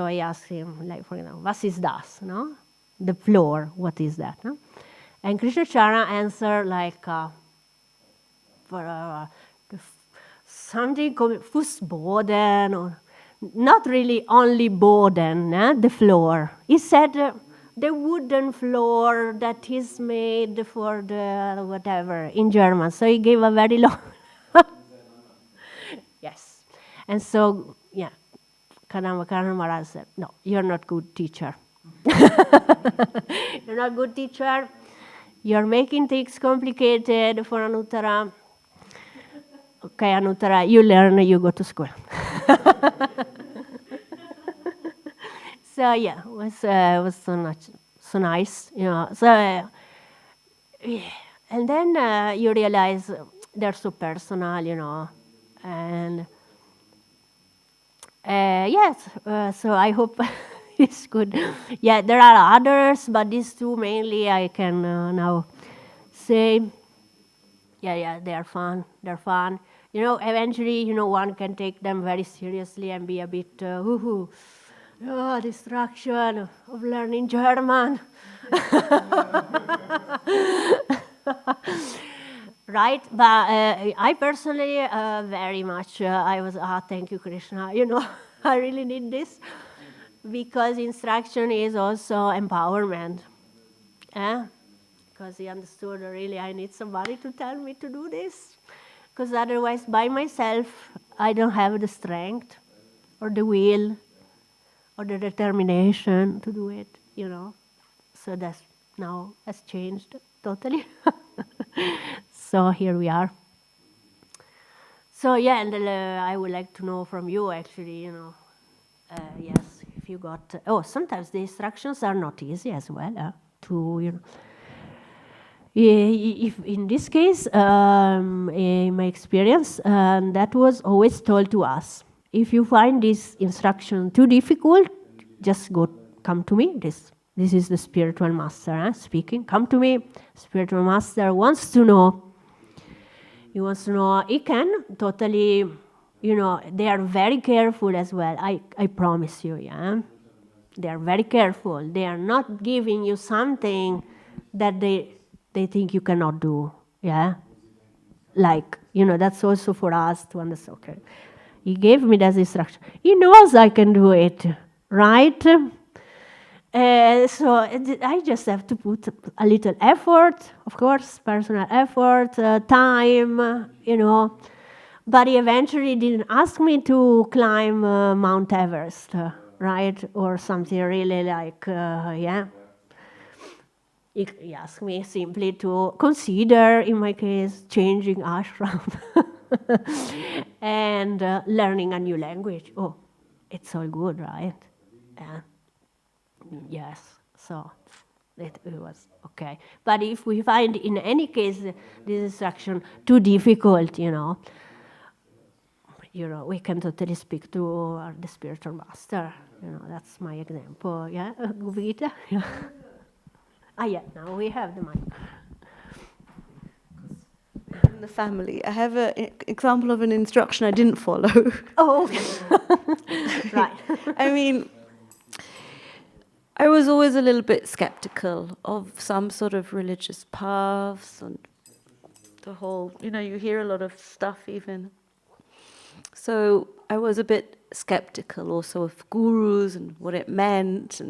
I asked him, for example, was is das? No? The floor, what is that? No? And Krishna Charana answered something called Fußboden, or not really only Boden, the floor. He said the wooden floor that is made for the whatever in German. So he gave a very long. Yes. And so, yeah, Karan Maharaj said, no, you're not good teacher. You're not good teacher. You're making things complicated for Anuttara. Okay, Anuttara, you learn, you go to school. So yeah, it was so nice, you know. So and then you realize they're so personal, you know, and yes. So I hope it's good. Yeah, there are others, but these two mainly I can now say. Yeah, they are fun. They're fun. You know, eventually, you know, one can take them very seriously and be a bit distraction of learning German. Right? But I personally very much, I was, thank you, Krishna. You know, I really need this because instruction is also empowerment. Because he understood really I need somebody to tell me to do this. Because otherwise, by myself, I don't have the strength or the will or the determination to do it, you know. So that's now has changed totally. So here we are. So yeah, and I would like to know from you actually, you know, yes, if you got, sometimes the instructions are not easy as well, to, you know. If in this case, in my experience, that was always told to us. If you find this instruction too difficult, just come to me. This is the spiritual master speaking. Come to me. Spiritual master wants to know. He wants to know. He can totally, you know, they are very careful as well. I promise you, yeah. They are very careful. They are not giving you something that they think you cannot do, yeah? Like, you know, that's also for us to understand, okay. He gave me that instruction. He knows I can do it, right? So I just have to put a little effort, of course, personal effort, time, you know. But he eventually didn't ask me to climb Mount Everest, right? Or something really like, yeah. He asked me simply to consider, in my case, changing ashram and learning a new language. Oh, it's all good, right? Yes, so it was okay. But if we find, in any case, this instruction too difficult, you know, we can totally speak to the spiritual master. You know, that's my example. Yeah, Guvita. Yeah. Yeah, now we have the mic.
In the family, I have an example of an instruction I didn't follow.
Oh, okay. Right.
I mean, I was always a little bit skeptical of some sort of religious paths and the whole, you know, you hear a lot of stuff even. So I was a bit skeptical also of gurus and what it meant.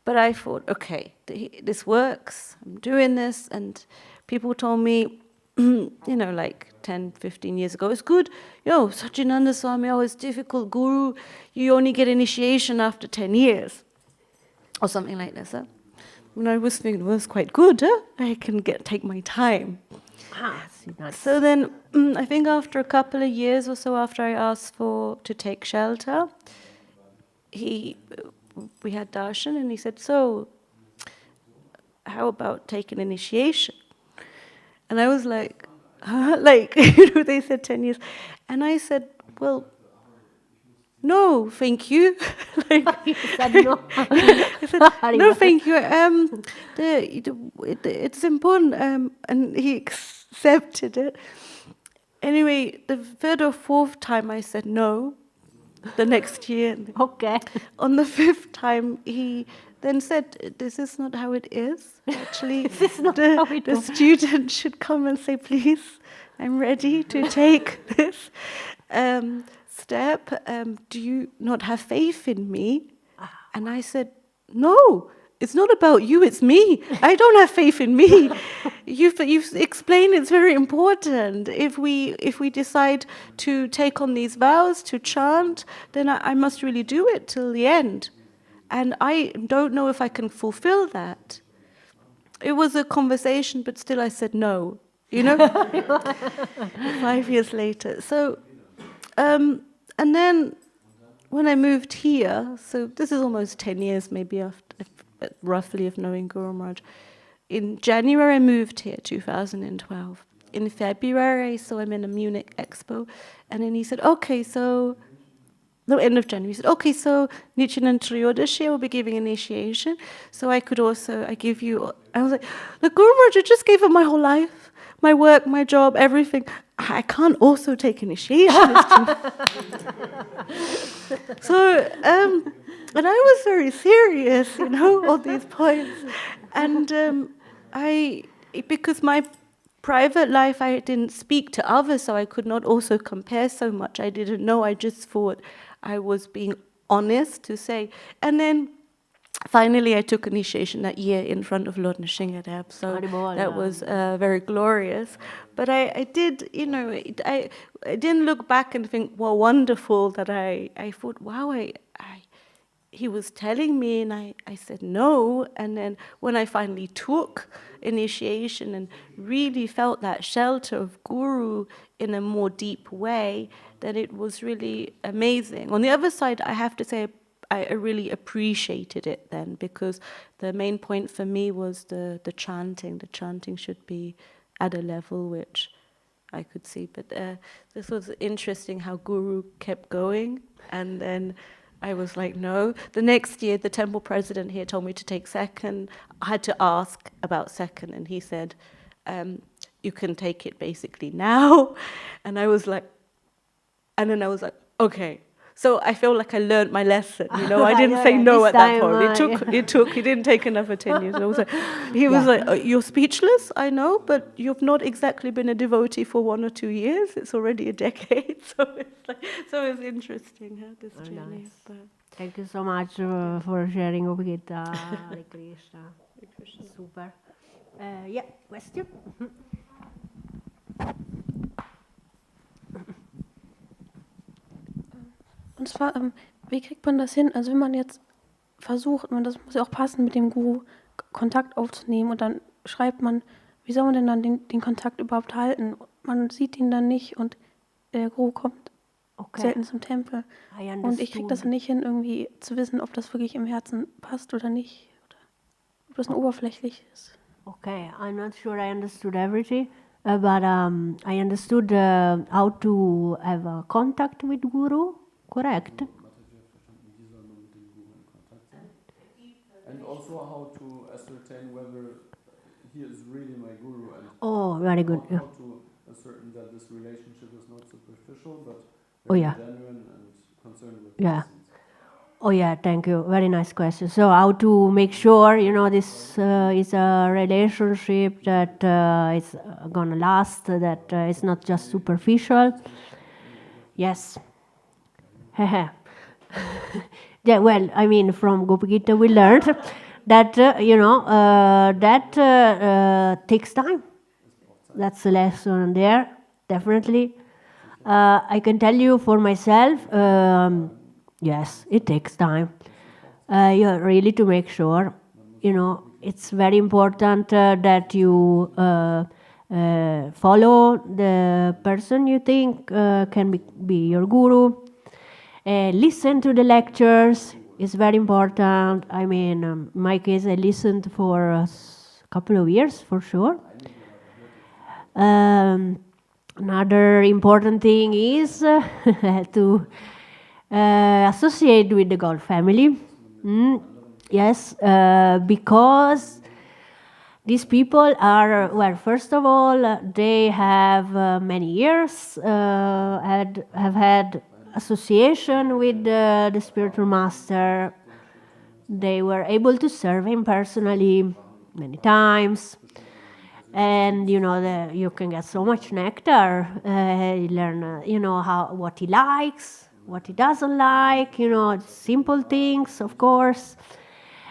But I thought, okay, this works, I'm doing this, and people told me, you know, like 10, 15 years ago, it's good, Satchidananda Swami, it's difficult, guru, you only get initiation after 10 years, or something like this. And I was thinking, well, it's quite good, I can take my time.
Nice.
So then, I think after a couple of years or so after I asked to take shelter, we had darshan, and he said, so, how about taking initiation? And I was like, they said 10 years. And I said, well, no, thank you.
You said no.
I said, no, thank you. It's important. And he accepted it. Anyway, the third or fourth time I said no. The next year.
Okay.
On the fifth time, he then said, this is not how it is. Actually, the student should come and say, please, I'm ready to take this. step. Do you not have faith in me? And I said, no, it's not about you, it's me. I don't have faith in me. You've explained it's very important. If we decide to take on these vows, to chant, then I must really do it till the end. And I don't know if I can fulfill that. It was a conversation, but still I said no, 5 years later. So, and then when I moved here, so this is almost 10 years maybe roughly of knowing Guru Maharaj. In January I moved here, 2012. In February I saw him in a Munich expo, and then he said, okay, so, no, end of January, he said, okay, so Nichinan Triyodashi will be giving initiation, so I give you, I was like, look, Guru Maharaj, I just gave up my whole life, my work, my job, everything. I can't also take initiation. So, and I was very serious, all these points. And because my private life, I didn't speak to others, so I could not also compare so much. I didn't know, I just thought I was being honest to say. And then finally, I took initiation that year in front of Lord Nrsingadev, so that was very glorious. But I did, I didn't look back and think, well, wonderful that I thought, wow, he was telling me, and I said no. And then when I finally took initiation and really felt that shelter of Guru in a more deep way, then it was really amazing. On the other side, I have to say, I really appreciated it then, because the main point for me was the chanting. The chanting should be at a level which I could see. But this was interesting how Guru kept going, and then I was like, no. The next year, the temple president here told me to take second. I had to ask about second, and he said, you can take it basically now. And I was like, okay. So I feel like I learned my lesson, I didn't say no at that point. He didn't take another 10 years. I was like, he was like, you're speechless, I know, but you've not exactly been a devotee for 1 or 2 years. It's already a decade. So it's interesting, this journey.
Nice. Thank you so much for sharing Bhagavad Gita. Hare Krishna. Super. Yeah, question?
Und zwar, wie kriegt man das hin? Also wenn man jetzt versucht, das muss ja auch passen mit dem Guru, Kontakt aufzunehmen, und dann schreibt man, wie soll man denn dann den Kontakt überhaupt halten? Man sieht ihn dann nicht und der Guru kommt selten zum Tempel. Und ich kriege das nicht hin, irgendwie zu wissen, ob das wirklich im Herzen passt oder nicht. Oder ob das nur oberflächlich ist.
Okay, I'm not sure I understood everything, but I understood how to have a contact with Guru. Correct.
And also how to ascertain whether he is really my guru, and
very good.
How to ascertain that this relationship is not superficial but genuine and concerned with
essence. Thank you. Very nice question. So how to make sure, this is a relationship that is gonna last, that it's not just superficial. Yes. Yeah, well, I mean, from Bhagavad Gita we learned that, that takes time. That's a lesson there, definitely. I can tell you for myself, yes, it takes time. Really to make sure, it's very important that you follow the person you think can be your guru. Listen to the lectures is very important. I mean, in my case, I listened for a couple of years, for sure. Another important thing is to associate with the God family. Yes, because these people are, well, first of all, they have many years, have had association with the spiritual master. They were able to serve him personally many times. And, you can get so much nectar. You learn, what he likes, what he doesn't like, simple things, of course.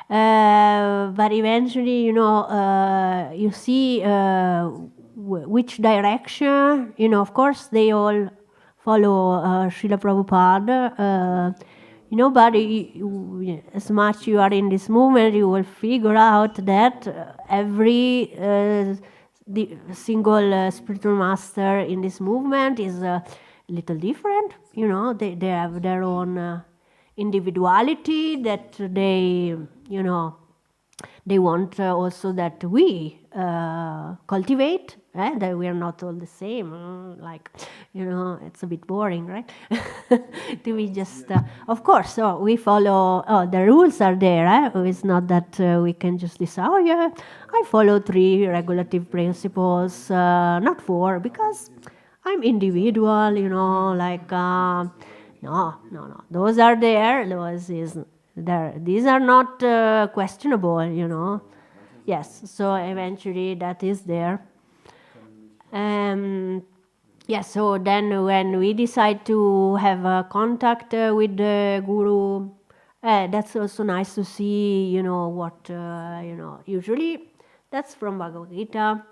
But eventually, you see which direction, of course, they all follow Srila Prabhupada. But as much you are in this movement, you will figure out that every the single spiritual master in this movement is a little different. They have their own individuality that they want also that we cultivate, that we are not all the same. It's a bit boring, right? Do we just, of course, so we follow, the rules are there. It's not that we can just decide, I follow 3 regulative principles, not 4, because I'm individual, no. Those are there. Those is there. These are not questionable, Yes, so eventually that is there. So then when we decide to have a contact with the Guru, that's also nice to see, what, usually that's from Bhagavad Gita.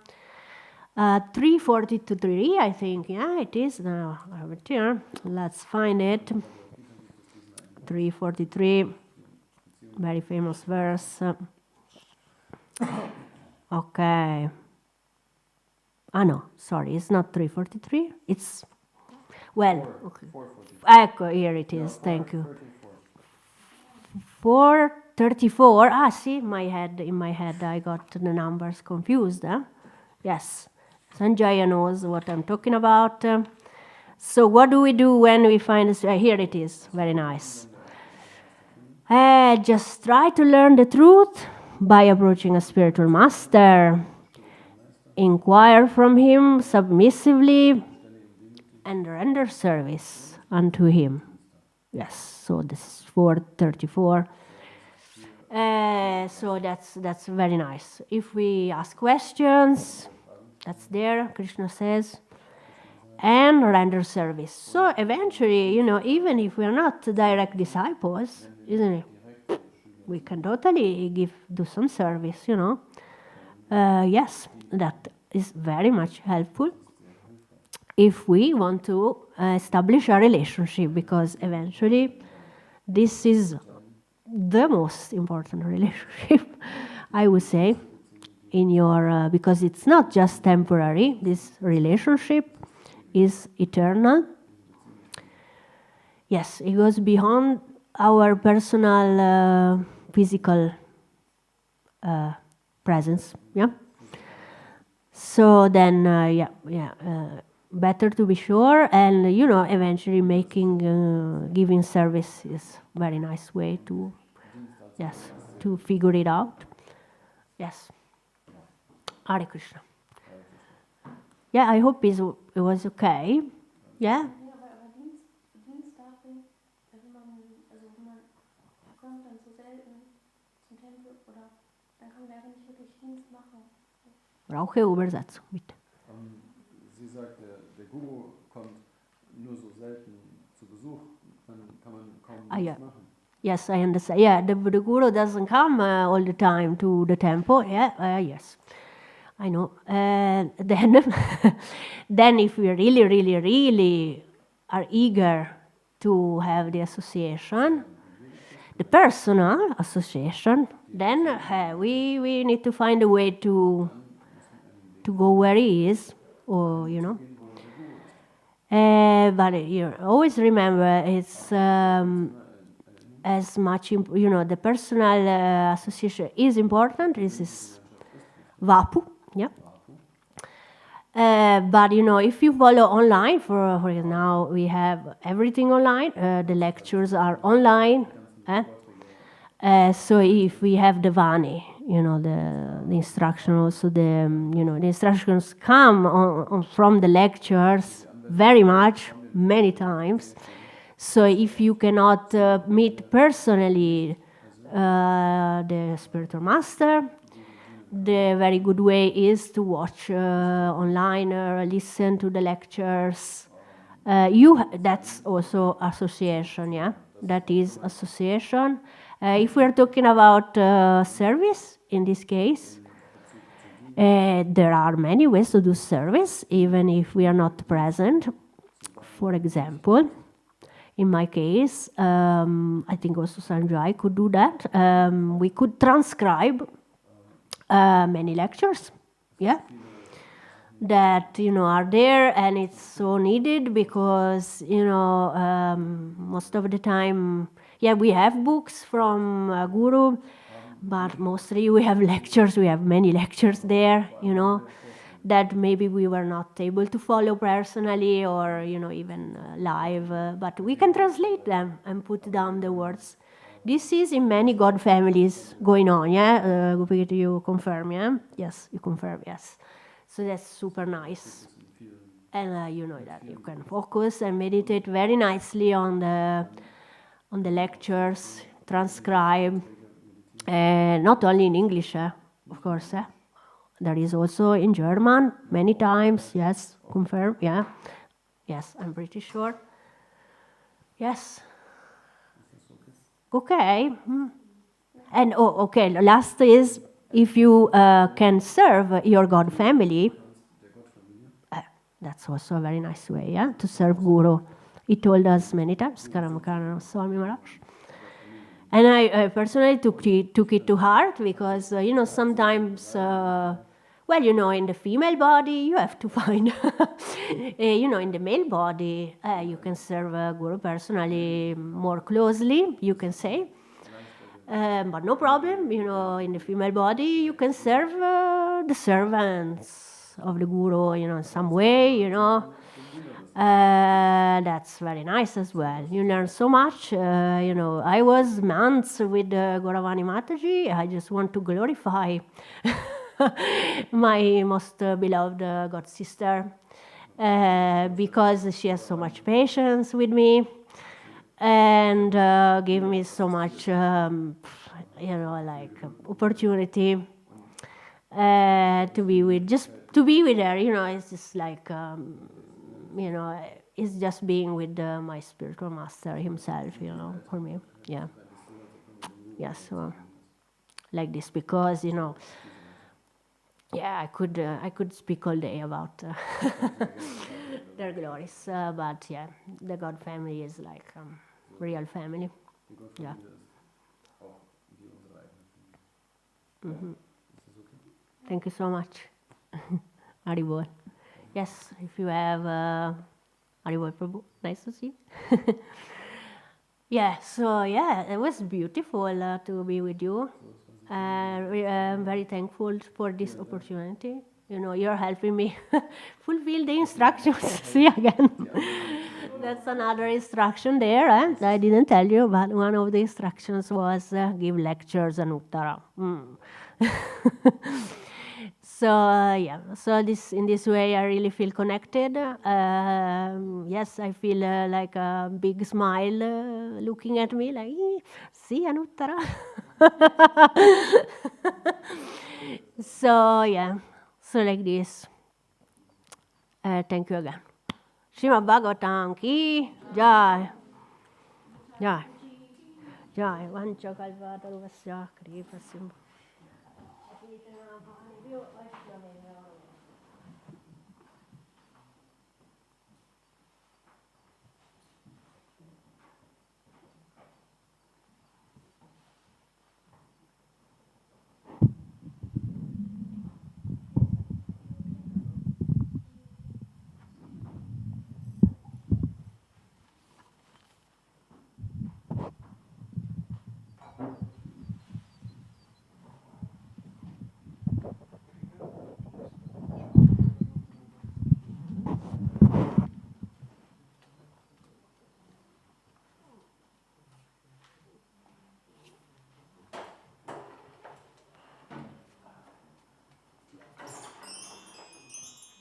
3:43, I think. Yeah, it is. Now I have it here. Let's find it. 3:43, very famous verse. Okay. No, sorry, it's not 3:43. It's, well, okay. 4:44. Here it is. Thank you. 4:34. See, in my head, I got the numbers confused. Yes. Sanjaya knows what I'm talking about. So what do we do when we find this? Here it is. Very nice. Just try to learn the truth by approaching a spiritual master. Inquire from him submissively and render service unto him. Yes, so this is 4:34. So that's very nice. If we ask questions, that's there, Krishna says, and render service. So eventually, even if we are not direct disciples, isn't it? We can totally do some service, Yes, that is very much helpful if we want to establish a relationship, because eventually this is the most important relationship, I would say, in your because it's not just temporary. This relationship is eternal. Yes, it goes beyond our personal physical presence. Yeah. So then, better to be sure, and eventually giving service is a very nice way to, to figure it out. Yes. Hare Krishna. Yeah, I hope it was okay. Yeah.
Ja, aber Dienstdaten, wenn man kommt dann so selten zum Tempel, oder dann kann man leider nicht wirklich Dienst machen.
Brauche Übersetzung, bitte.
Sie sagt, der Guru kommt nur so selten zu Besuch, dann kann man kaum nichts machen.
Yes, I understand. Yeah, the Guru doesn't come all the time to the temple. Yeah, yes, I know. Then if we really, really, really are eager to have the association, the personal association, then we need to find a way to go where he is, or but you always remember it's as much the personal association is important. This is Vapu, yeah. But if you follow online, for now we have everything online. The lectures are online. So if we have the Vani, the instruction also, the instructions come from the lectures very much, many times. So if you cannot meet personally the spiritual master, the very good way is to watch online or listen to the lectures That's also association, yeah? That is association. If we're talking about service, in this case, there are many ways to do service, even if we are not present. For example, in my case, I think also Sanjay could do that. We could transcribe many lectures, yeah, that are there, and it's so needed because most of the time, yeah, we have books from Guru, but mostly we have lectures. We have many lectures there, that maybe we were not able to follow personally or even live, but we can translate them and put down the words. This is in many God families going on, yeah? You confirm, yeah? Yes, you confirm, yes. So that's super nice. And you know that you can focus and meditate very nicely on the lectures, transcribe, not only in English, of course. There is also in German, many times, yes, confirm, yeah. Yes, I'm pretty sure. Yes. Okay. And okay, last is if you can serve your God family, that's also a very nice way, yeah, to serve Guru. He told us many times, Karam Swami Maharaj. And I personally took it to heart because, sometimes, in the female body, you have to find, in the male body, you can serve Guru personally more closely, you can say. But no problem, in the female body, you can serve the servants of the Guru, in some way, that's very nice as well. You learn so much. I was months with Gauravani Mataji. I just want to glorify my most beloved God sister because she has so much patience with me and gave me so much, opportunity to be with her. It's just like. It's just being with my spiritual master himself, for me. Yeah. Yes, so like this because, I could speak all day about their glories, but yeah, the God family is like real family. Yeah. Mm-hmm. Thank you so much. Haribol. Yes, if you have Haribol Prabhu, nice to see you. Yeah, so it was beautiful to be with you. I'm very thankful for this opportunity. You're helping me fulfill the instructions. See again. That's another instruction there. I didn't tell you, but one of the instructions was give lectures Anuttara. So so in this way I really feel connected. Yes, I feel like a big smile looking at me, like, see Anuttara. So like this. Thank you again. Srimad Bhagavatam ki jai. Jai. Jai. Vancha kalpa taruvasya kripa simha.